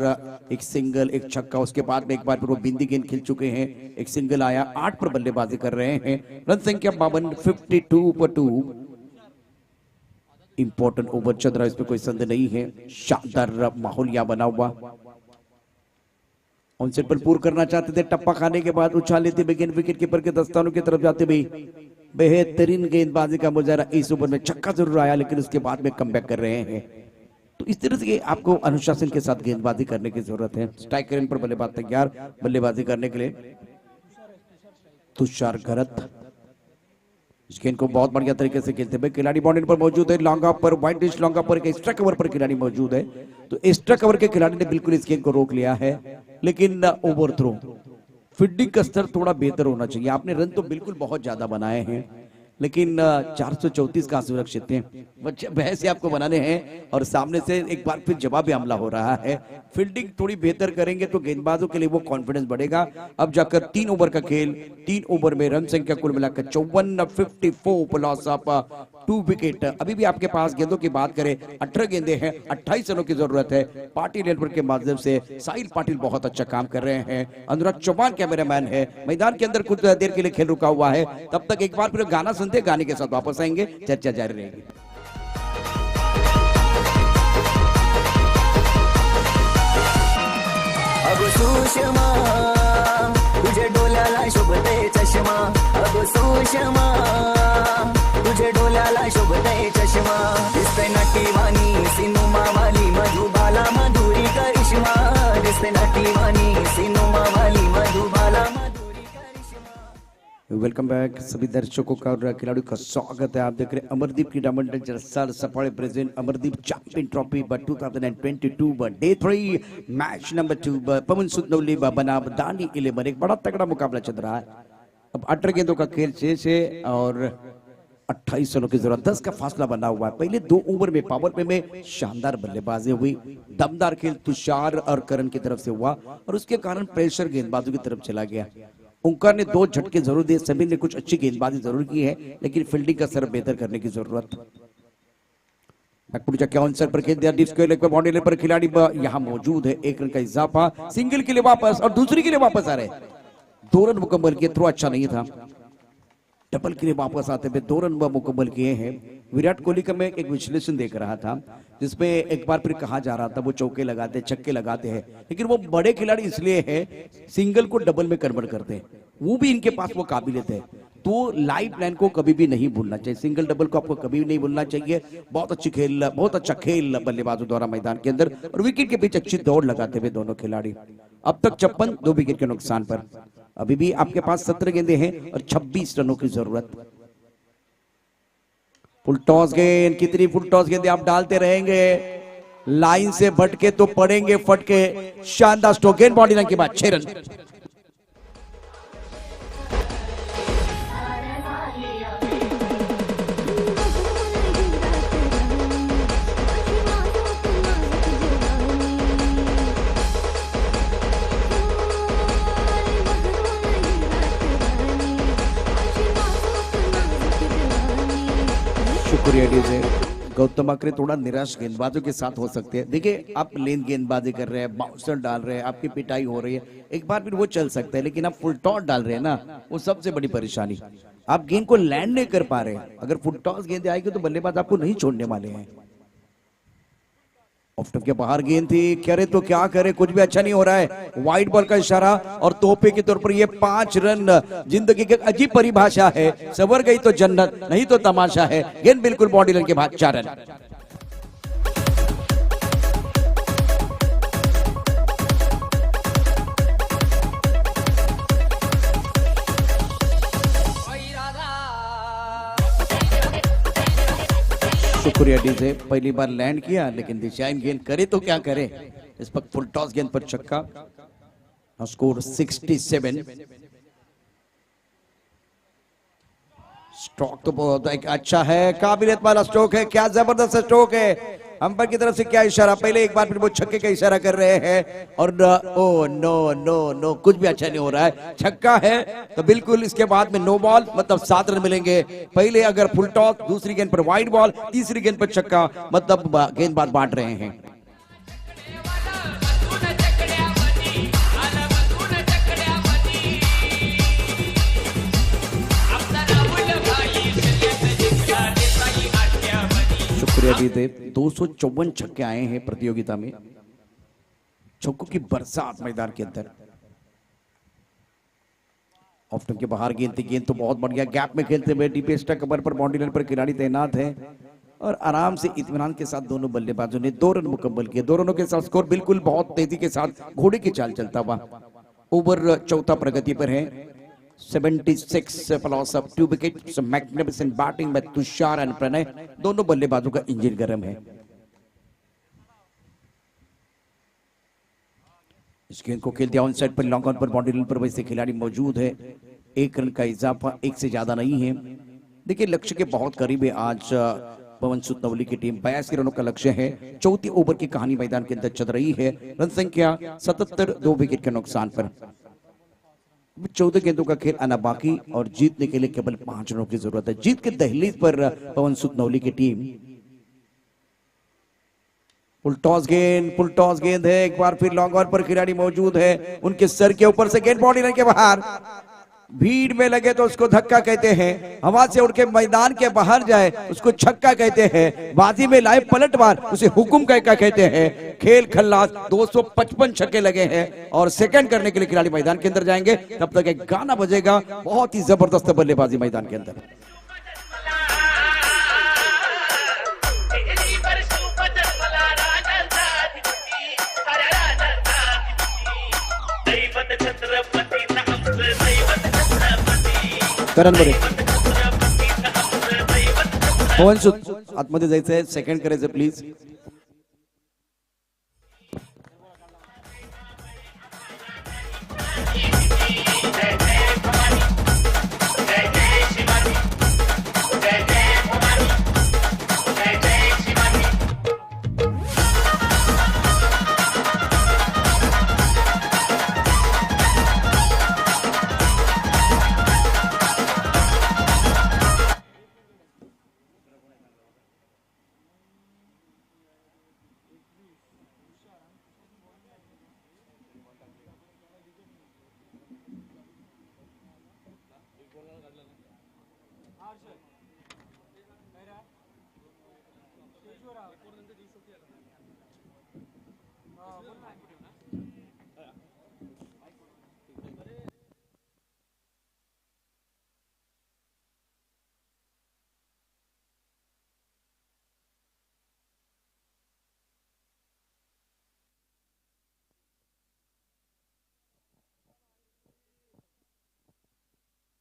एक सिंगल, एक छक्का, उसके बाद में एक बार फिर वो बिंदी गेंद खेल चुके हैं। एक सिंगल आया। 8 पर बल्लेबाजी कर रहे हैं। रन संख्या 52, 52 पर 2। इंपॉर्टेंट ओवर चल रहा है, इसमें कोई संदेह नहीं है। शानदार माहौल यहां बना हुआ। ऑनसेट पर पूर करना चाहते थे, टप्पा खाने के बाद उछाल लेते हुए गेंद विकेट कीपर के दस्तानों की तरफ जाते हुए। बेहतरीन गेंदबाजी का मुजाहरा। इस ओवर में छक्का जरूर आया, लेकिन उसके बाद में कमबैक कर रहे हैं। तो इस तरह से आपको अनुशासन के साथ गेंदबाजी करने की जरूरत है। स्ट्राइक करने पर बल्लेबाज तैयार बल्लेबाजी करने के लिए। तुषार गरत इस गेंद को बहुत बढ़िया तरीके से खेलते हुए खिलाड़ी बाउंड्री पर मौजूद है। लॉन्ग ऑफ पर, वाइड डिश लॉन्ग ऑफ पर, एक एक्स्ट्रा कवर पर खिलाड़ी मौजूद है। तो एक्स्ट्रा कवर के खिलाड़ी ने बिल्कुल इस गेंद को रोक लिया है, लेकिन ओवर थ्रो फील्डिंग का स्तर थोड़ा बेहतर होना चाहिए। आपने रन तो बिल्कुल बहुत ज्यादा बनाए हैं, लेकिन 434 का सुरक्षित है। बहस से आपको बनाने हैं और सामने से एक बार फिर जवाबी हमला हो रहा है। फील्डिंग थोड़ी बेहतर करेंगे तो गेंदबाजों के लिए वो कॉन्फिडेंस बढ़ेगा। अब जाकर 3 ओवर का खेल। 3 ओवर में रन संख्या कुल मिलाकर 54, 54 लॉस ऑफ 2 विकेट। अभी भी आपके पास गेंदों की बात करें 18 गेंदे हैं, 28 रनों की जरूरत है। पाटिल नेटवर्क के माध्यम से साहिल पाटिल बहुत अच्छा काम कर रहे हैं। अनुराग चौहान कैमरामैन है। मैदान के अंदर कुछ देर के लिए खेल रुका हुआ है। तब तक एक बार फिर गाना सुनते, गाने के साथ वापस आएंगे, चर्चा जारी रहेगी। अब सुषमा तुझे डोल्याला शोभते चष्मा। अब सुषमा तुझे डोल्याला शोभते चष्मा। दिसते नटीवाणी सिनुमा वाली मधुबाला मधुरी करिश्मा। दिसते नटीवाणी सिनुमा वाली मधुबाला मधुरी करिश्मा। वेलकम बैक सभी दर्शकों का और खिलाड़ियों का स्वागत है। आप देख रहे हैं Amardeep Krida Mandal Jalsal Safale present Amardeep champion trophy 2022 day 3 match number 2 Pavan Sutnauli बनाम दानी 11। एक बड़ा तगड़ा मुकाबला चल रहा है। अब 18 गेंदों का खेल शेष है और 28 रनों की जरूरत, 10 का फासला बना हुआ है। पहले 2 ओवर में पावर प्ले में शानदार बल्लेबाजी हुई, दमदार खेल तुषार और करण की तरफ से हुआ और उसके कारण प्रेशर गेंदबाजों की तरफ चला गया। ओंकार ने 2 झटके जरूर दिए, सभी ने कुछ अच्छी गेंदबाजी जरूर की है, लेकिन फील्डिंग का सर बेहतर करने की जरूरत। नागपुर क्या पर खेल दिया, डिस्क बाउंड्री पर खिलाड़ी यहाँ मौजूद है। 1 रन का इजाफा, सिंगल के लिए वापस और दूसरी के लिए वापस आ रहे। 2 रन मुकम्मल किए, थ्रो अच्छा नहीं था। डबल के लिए वापस आते हुए 2 रन मुकम्मल किए हैं। विराट कोहली का मैं एक विश्लेषण देख रहा था जिसमें एक बार फिर कहा जा रहा था वो चौके लगाते छक्के लगाते हैं, लेकिन वो बड़े खिलाड़ी इसलिए है सिंगल को डबल में कन्वर्ट करते हैं, वो भी इनके पास वो काबिलियत है। तो लाइफ लाइन को कभी भी नहीं भूलना चाहिए, सिंगल डबल को आपको कभी भी नहीं भूलना चाहिए। बहुत अच्छा खेल बल्लेबाजों द्वारा मैदान के अंदर और विकेट के बीच अच्छी दौड़ लगाते हुए दोनों खिलाड़ी। अब तक 56, 2 विकेट के नुकसान पर। अभी भी आपके पास 17 गेंदे हैं और 26 रनों की जरूरत। फुल टॉस गेंद, कितनी फुल टॉस गेंदे आप डालते रहेंगे, लाइन से भटके तो पड़ेंगे फटके। शानदार स्ट्रोक, गेंद बॉडी लाइन के बाद 6 रन। शुक्रिया डीजे। गौतम आकरे थोड़ा निराश गेंदबाजों के साथ हो सकते हैं। देखिए आप लेन गेंदबाजी कर रहे हैं, बाउंसर डाल रहे हैं, आपकी पिटाई हो रही है, एक बार फिर वो चल सकता है, लेकिन आप फुल टॉस डाल रहे हैं ना, वो सबसे बड़ी परेशानी। आप गेंद को लैंड नहीं कर पा रहे हैं। अगर फुल टॉस गेंद आएगी तो बल्लेबाज आपको नहीं छोड़ने वाले हैं। ऑफ स्टंप के बाहर गेंद थी, करे तो क्या करे, कुछ भी अच्छा नहीं हो रहा है। वाइड बॉल का इशारा और तोहफे के तौर पर ये 5 रन। जिंदगी की एक अजीब परिभाषा है, सवर गई तो जन्नत, नहीं तो तमाशा है। गेंद बिल्कुल बॉडी लाइन के बाद 4 रन। शुक्रिया डीजे। पहली बार लैंड किया लेकिन दिशाहीन गेंद, करे तो क्या करे। इस पर फुल टॉस गेंद पर छक्का। स्कोर 67। स्ट्रोक तो बहुत एक अच्छा है, काबिलियत वाला स्ट्रोक है, क्या जबरदस्त स्ट्रोक है। अंपायर की तरफ से क्या इशारा, पहले एक बार फिर वो छक्के का इशारा कर रहे हैं और ओ नो नो नो, कुछ भी अच्छा नहीं हो रहा है। छक्का है तो बिल्कुल इसके बाद में नो बॉल, मतलब 7 रन मिलेंगे। पहले अगर फुल टॉस, दूसरी गेंद पर वाइड बॉल, तीसरी गेंद पर छक्का, मतलब गेंदबाज बांट रहे हैं। शुक्रिया दीदी। 254 छक्के आए हैं प्रतियोगिता में, छक्कों की बरसात मैदान के अंदर। ऑफ स्टंप के बाहर गेंद थी, गेंद तो बहुत बढ़िया गैप में खेलते हुए डीप स्टक कवर पर बाउंड्री लाइन पर खिलाड़ी तैनात है और आराम से इत्मीनान के साथ दोनों बल्लेबाजों ने 2 रन मुकम्मल किए। 2 रनों के साथ स्कोर बिल्कुल बहुत तेजी के साथ घोड़े की चाल चलता हुआ। ओवर चौथा प्रगति पर है। 76 plus of 2 wicket. Magnificent batting में तुषार और प्रणय, दोनों बल्लेबाजों का इंजन गर्म है। इस गेंद को खेल दिया ऑन साइड पर, लॉन्ग ऑन पर बाउंड्री लाइन पर वैसे खिलाड़ी मौजूद है। 1 रन का इजाफा, 1 से ज्यादा नहीं है। देखिए लक्ष्य के बहुत करीब है आज पवन सुतनौली की टीम। 82 रनों का लक्ष्य है। चौथी ओवर की कहानी मैदान के अंदर चल रही है। रन संख्या 77, 2 विकेट के नुकसान पर। 14 गेंदों का खेल आना बाकी और जीतने के लिए केवल 5 रनों की जरूरत है। जीत के दहलीज पर पवन सुतनौली की टीम। फुल टॉस गेंद है, एक बार फिर लॉन्ग ऑन पर खिलाड़ी मौजूद है, उनके सर के ऊपर से गेंद बॉडी लाइन के बाहर। भीड़ में लगे तो उसको धक्का कहते हैं, हवा से उड़ के मैदान के बाहर जाए उसको छक्का कहते हैं, बाजी में लाए पलटवार उसे हुकुम का कहते हैं। खेल खल्लास, 255 छक्के लगे हैं और सेकंड करने के लिए खिलाड़ी मैदान के अंदर जाएंगे। तब तक एक गाना बजेगा, बहुत ही जबरदस्त बल्लेबाजी मैदान के अंदर। करण मोरे. पवन सूद आतमध्ये जायचंय, सेकंड करायचं प्लीज.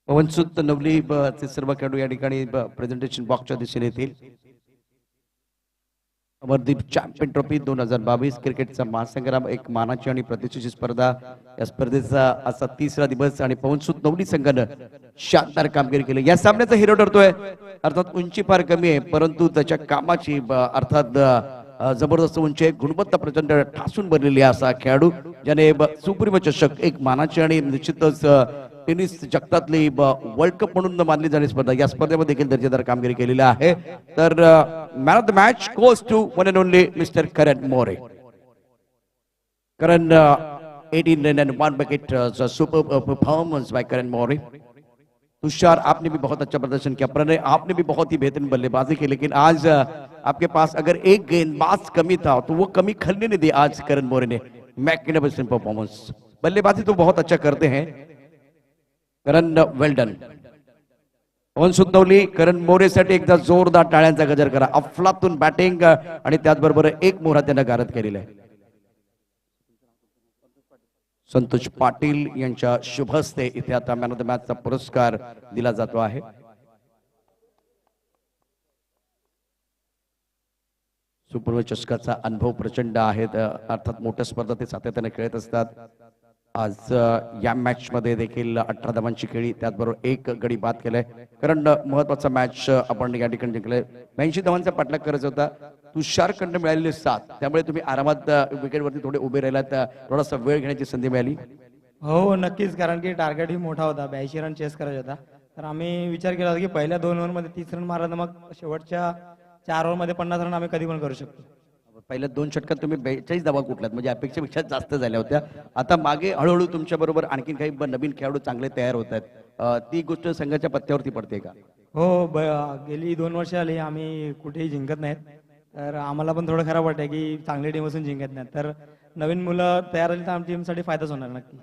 पवन सूद नवली ते सर्व खेळाडू या ठिकाणी प्रेझेंटेशन बॉक्सच्या दिशेने येतील. अमरदीप चॅम्पियन ट्रॉफी 2022 क्रिकेटचा महासंग्राम, एक मानाची आणि प्रतिष्ठेची स्पर्धा. या स्पर्धेचा असा 3रा दिवस आणि पवन सूद नवली संघानं शानदार कामगिरी केली. या सामन्याचा हिरो ठरतोय. अर्थात उंची फार कमी आहे, परंतु त्याच्या कामाची अर्थात जबरदस्त उंची आहे, गुणवत्ता प्रचंड ठासून बनलेली आहे असा खेळाडू, ज्याने सुप्रीम चषक, एक मानाची आणि निश्चितच टेनिस जगतातली वर्ल्ड कप म्हणून मानली जाणारी स्पर्धा, या स्पर्धेमध्ये देखील दर्जेदार कामगिरी केलेली आहे. तर man of the match goes to one and only mister Karan More. Karan 18 run and 1 wicket, super performance by Karan More. Tushar, आपने भी बहुत अच्छा प्रदर्शन किया. प्रणय, आपने भी बहुत ही बेहतरीन बल्लेबाजी की, लेकिन आज आपके पास अगर एक गेंदबाज कमी था तो वो कमी खलने नहीं दी आज करण मोरे ने. Magnificent performance. बल्लेबाजी तो बहुत अच्छा करते हैं करण, वेल डन. पवन सूद नवली करण मोरेसाठी एकदा जोरदार टाळ्यांचा गजर करा. अफलातून बॅटिंग आणि त्याचबरोबर एक मोहरा त्यांना गारद केलेला आहे. संतोष पाटील यांच्या शुभ हस्ते इथे आता मॅन ऑफ द मॅचचा पुरस्कार दिला जातो आहे. सुपर चषकाचा अनुभव प्रचंड आहे, अर्थात मोठ्या स्पर्धा ते सातत्याने खेळत असतात. आज या मॅच मध्ये देखील 18 धावांची खेळी, त्याचबरोबर एक गडी बाद केलाय. कारण महत्वाचा मॅच आपण या ठिकाणी जिंकलाय. 82 धावांचा पाठलाग करायचा होता. तुषार खंड मिळालेले 7, त्यामुळे तुम्ही आरामात विकेटवरती थोडे उभे राहिलात, थोडासा वेळ घेण्याची संधी मिळाली. हो नक्कीच, कारण की टार्गेट ही मोठा होता, 82 रन चेस करायचा होता. तर आम्ही विचार केला होता की पहिल्या 2 ओव्हरमध्ये 30 रन मारा, मग शेवटच्या 4 ओव्हरमध्ये 50 रन आम्ही कधी पण करू शकतो. पहिल्या 2 षटकात तुम्ही 42 धावा कुठल्यात, म्हणजे अपेक्षेपेक्षा जास्त झाल्या होत्या. आता मागे हळूहळू तुमच्या बरोबर आणखी काही नवीन खेळाडू चांगले तयार होत आहेत, ती गोष्ट संघाच्या पत्त्यावरती पडते का? हो, गेली 2 वर्ष आली आम्ही कुठेही जिंकत नाहीत, तर आम्हाला पण थोडं खराब वाटतं की चांगली टीम असून जिंकत नाहीत. तर नवीन मुलं तयार झाली तर आमच्या टीमसाठी फायदाच होणार नक्की.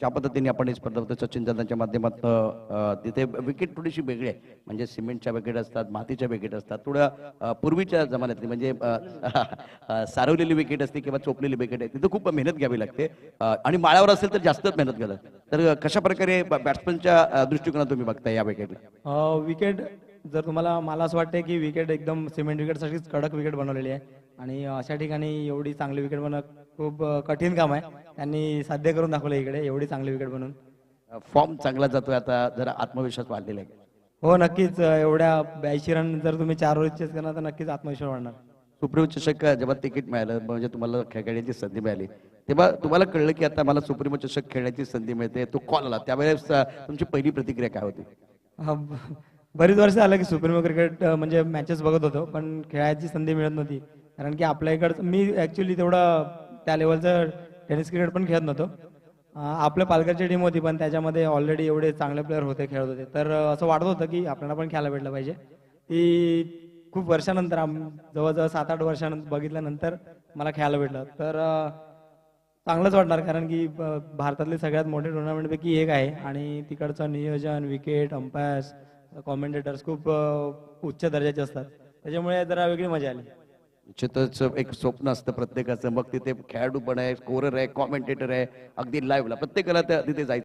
ज्या पद्धतीने आपण ही स्पर्धा होतो सचिन दादांच्या माध्यमातून, तिथे विकेट थोडीशी वेगळी आहे, म्हणजे सिमेंटच्या विकेट असतात, मातीच्या विकेट असतात, थोड्या पूर्वीच्या जमान्यातली म्हणजे सारवलेली विकेट असते किंवा चोपलेली विकेट आहे, तिथे खूप मेहनत घ्यावी लागते आणि माळावर असेल तर जास्तच मेहनत घ्यावी. तर कशा प्रकारे बॅट्समनच्या दृष्टिकोनात तुम्ही बघता या विकेटला? विकेट जर तुम्हाला, मला असं वाटतं की विकेट एकदम सिमेंट विकेटसाठीच कडक विकेट बनवलेली आहे आणि अशा ठिकाणी एवढी चांगली विकेट बनवणं खूप कठीण काम आहे. त्यांनी साध्य करून दाखवलं इकडे एवढी चांगली विकेट बनवून. फॉर्म चांगला जातोय आता, जरा आत्मविश्वास वाढलेला आहे. हो नक्कीच, एवढ्या 82 रन जर तुम्ही 4 ओव्हर चेस करणार तर नक्कीच आत्मविश्वास वाढणार. सुप्रीम चषक जेव्हा तिकीट मिळालं, म्हणजे तुम्हाला खेळण्याची संधी मिळाली, तेव्हा तुम्हाला कळलं की आता मला सुप्रीम चषक खेळण्याची संधी मिळते, तो कॉल आला, त्यावेळेस तुमची पहिली प्रतिक्रिया काय होती? बरीच वर्ष आलं की सुप्रीम क्रिकेट म्हणजे मॅचेस बघत होतो, पण खेळायची संधी मिळत नव्हती. कारण की आपल्या इकडचं, मी ऍक्च्युली तेवढं त्या लेवलचं टेनिस क्रिकेट पण खेळत नव्हतो. आपल्या पालघरची टीम होती, पण त्याच्यामध्ये ऑलरेडी एवढे चांगले प्लेअर होते, खेळत होते, तर असं वाटत होतं की आपल्याला पण खेळायला भेटलं पाहिजे. ती खूप वर्षानंतर, जवळजवळ 7-8 वर्षानंतर बघितल्यानंतर मला खेळायला भेटलं, तर चांगलंच वाटणार. कारण की भारतातली सगळ्यात मोठी टुर्नामेंटपैकी एक आहे आणि तिकडचं नियोजन, विकेट, अंपायर्स, कॉमेंटेटर्स खूप उच्च दर्जाचे असतात, त्याच्यामुळे जरा वेगळी मजा आली. निश्चितच एक स्वप्न असतं प्रत्येकाचं, मग तिथे खेळाडू पण आहे, स्कोरर आहे, कॉमेंटेटर आहे, अगदी लाईव्हला प्रत्येकाला तिथे जायचं.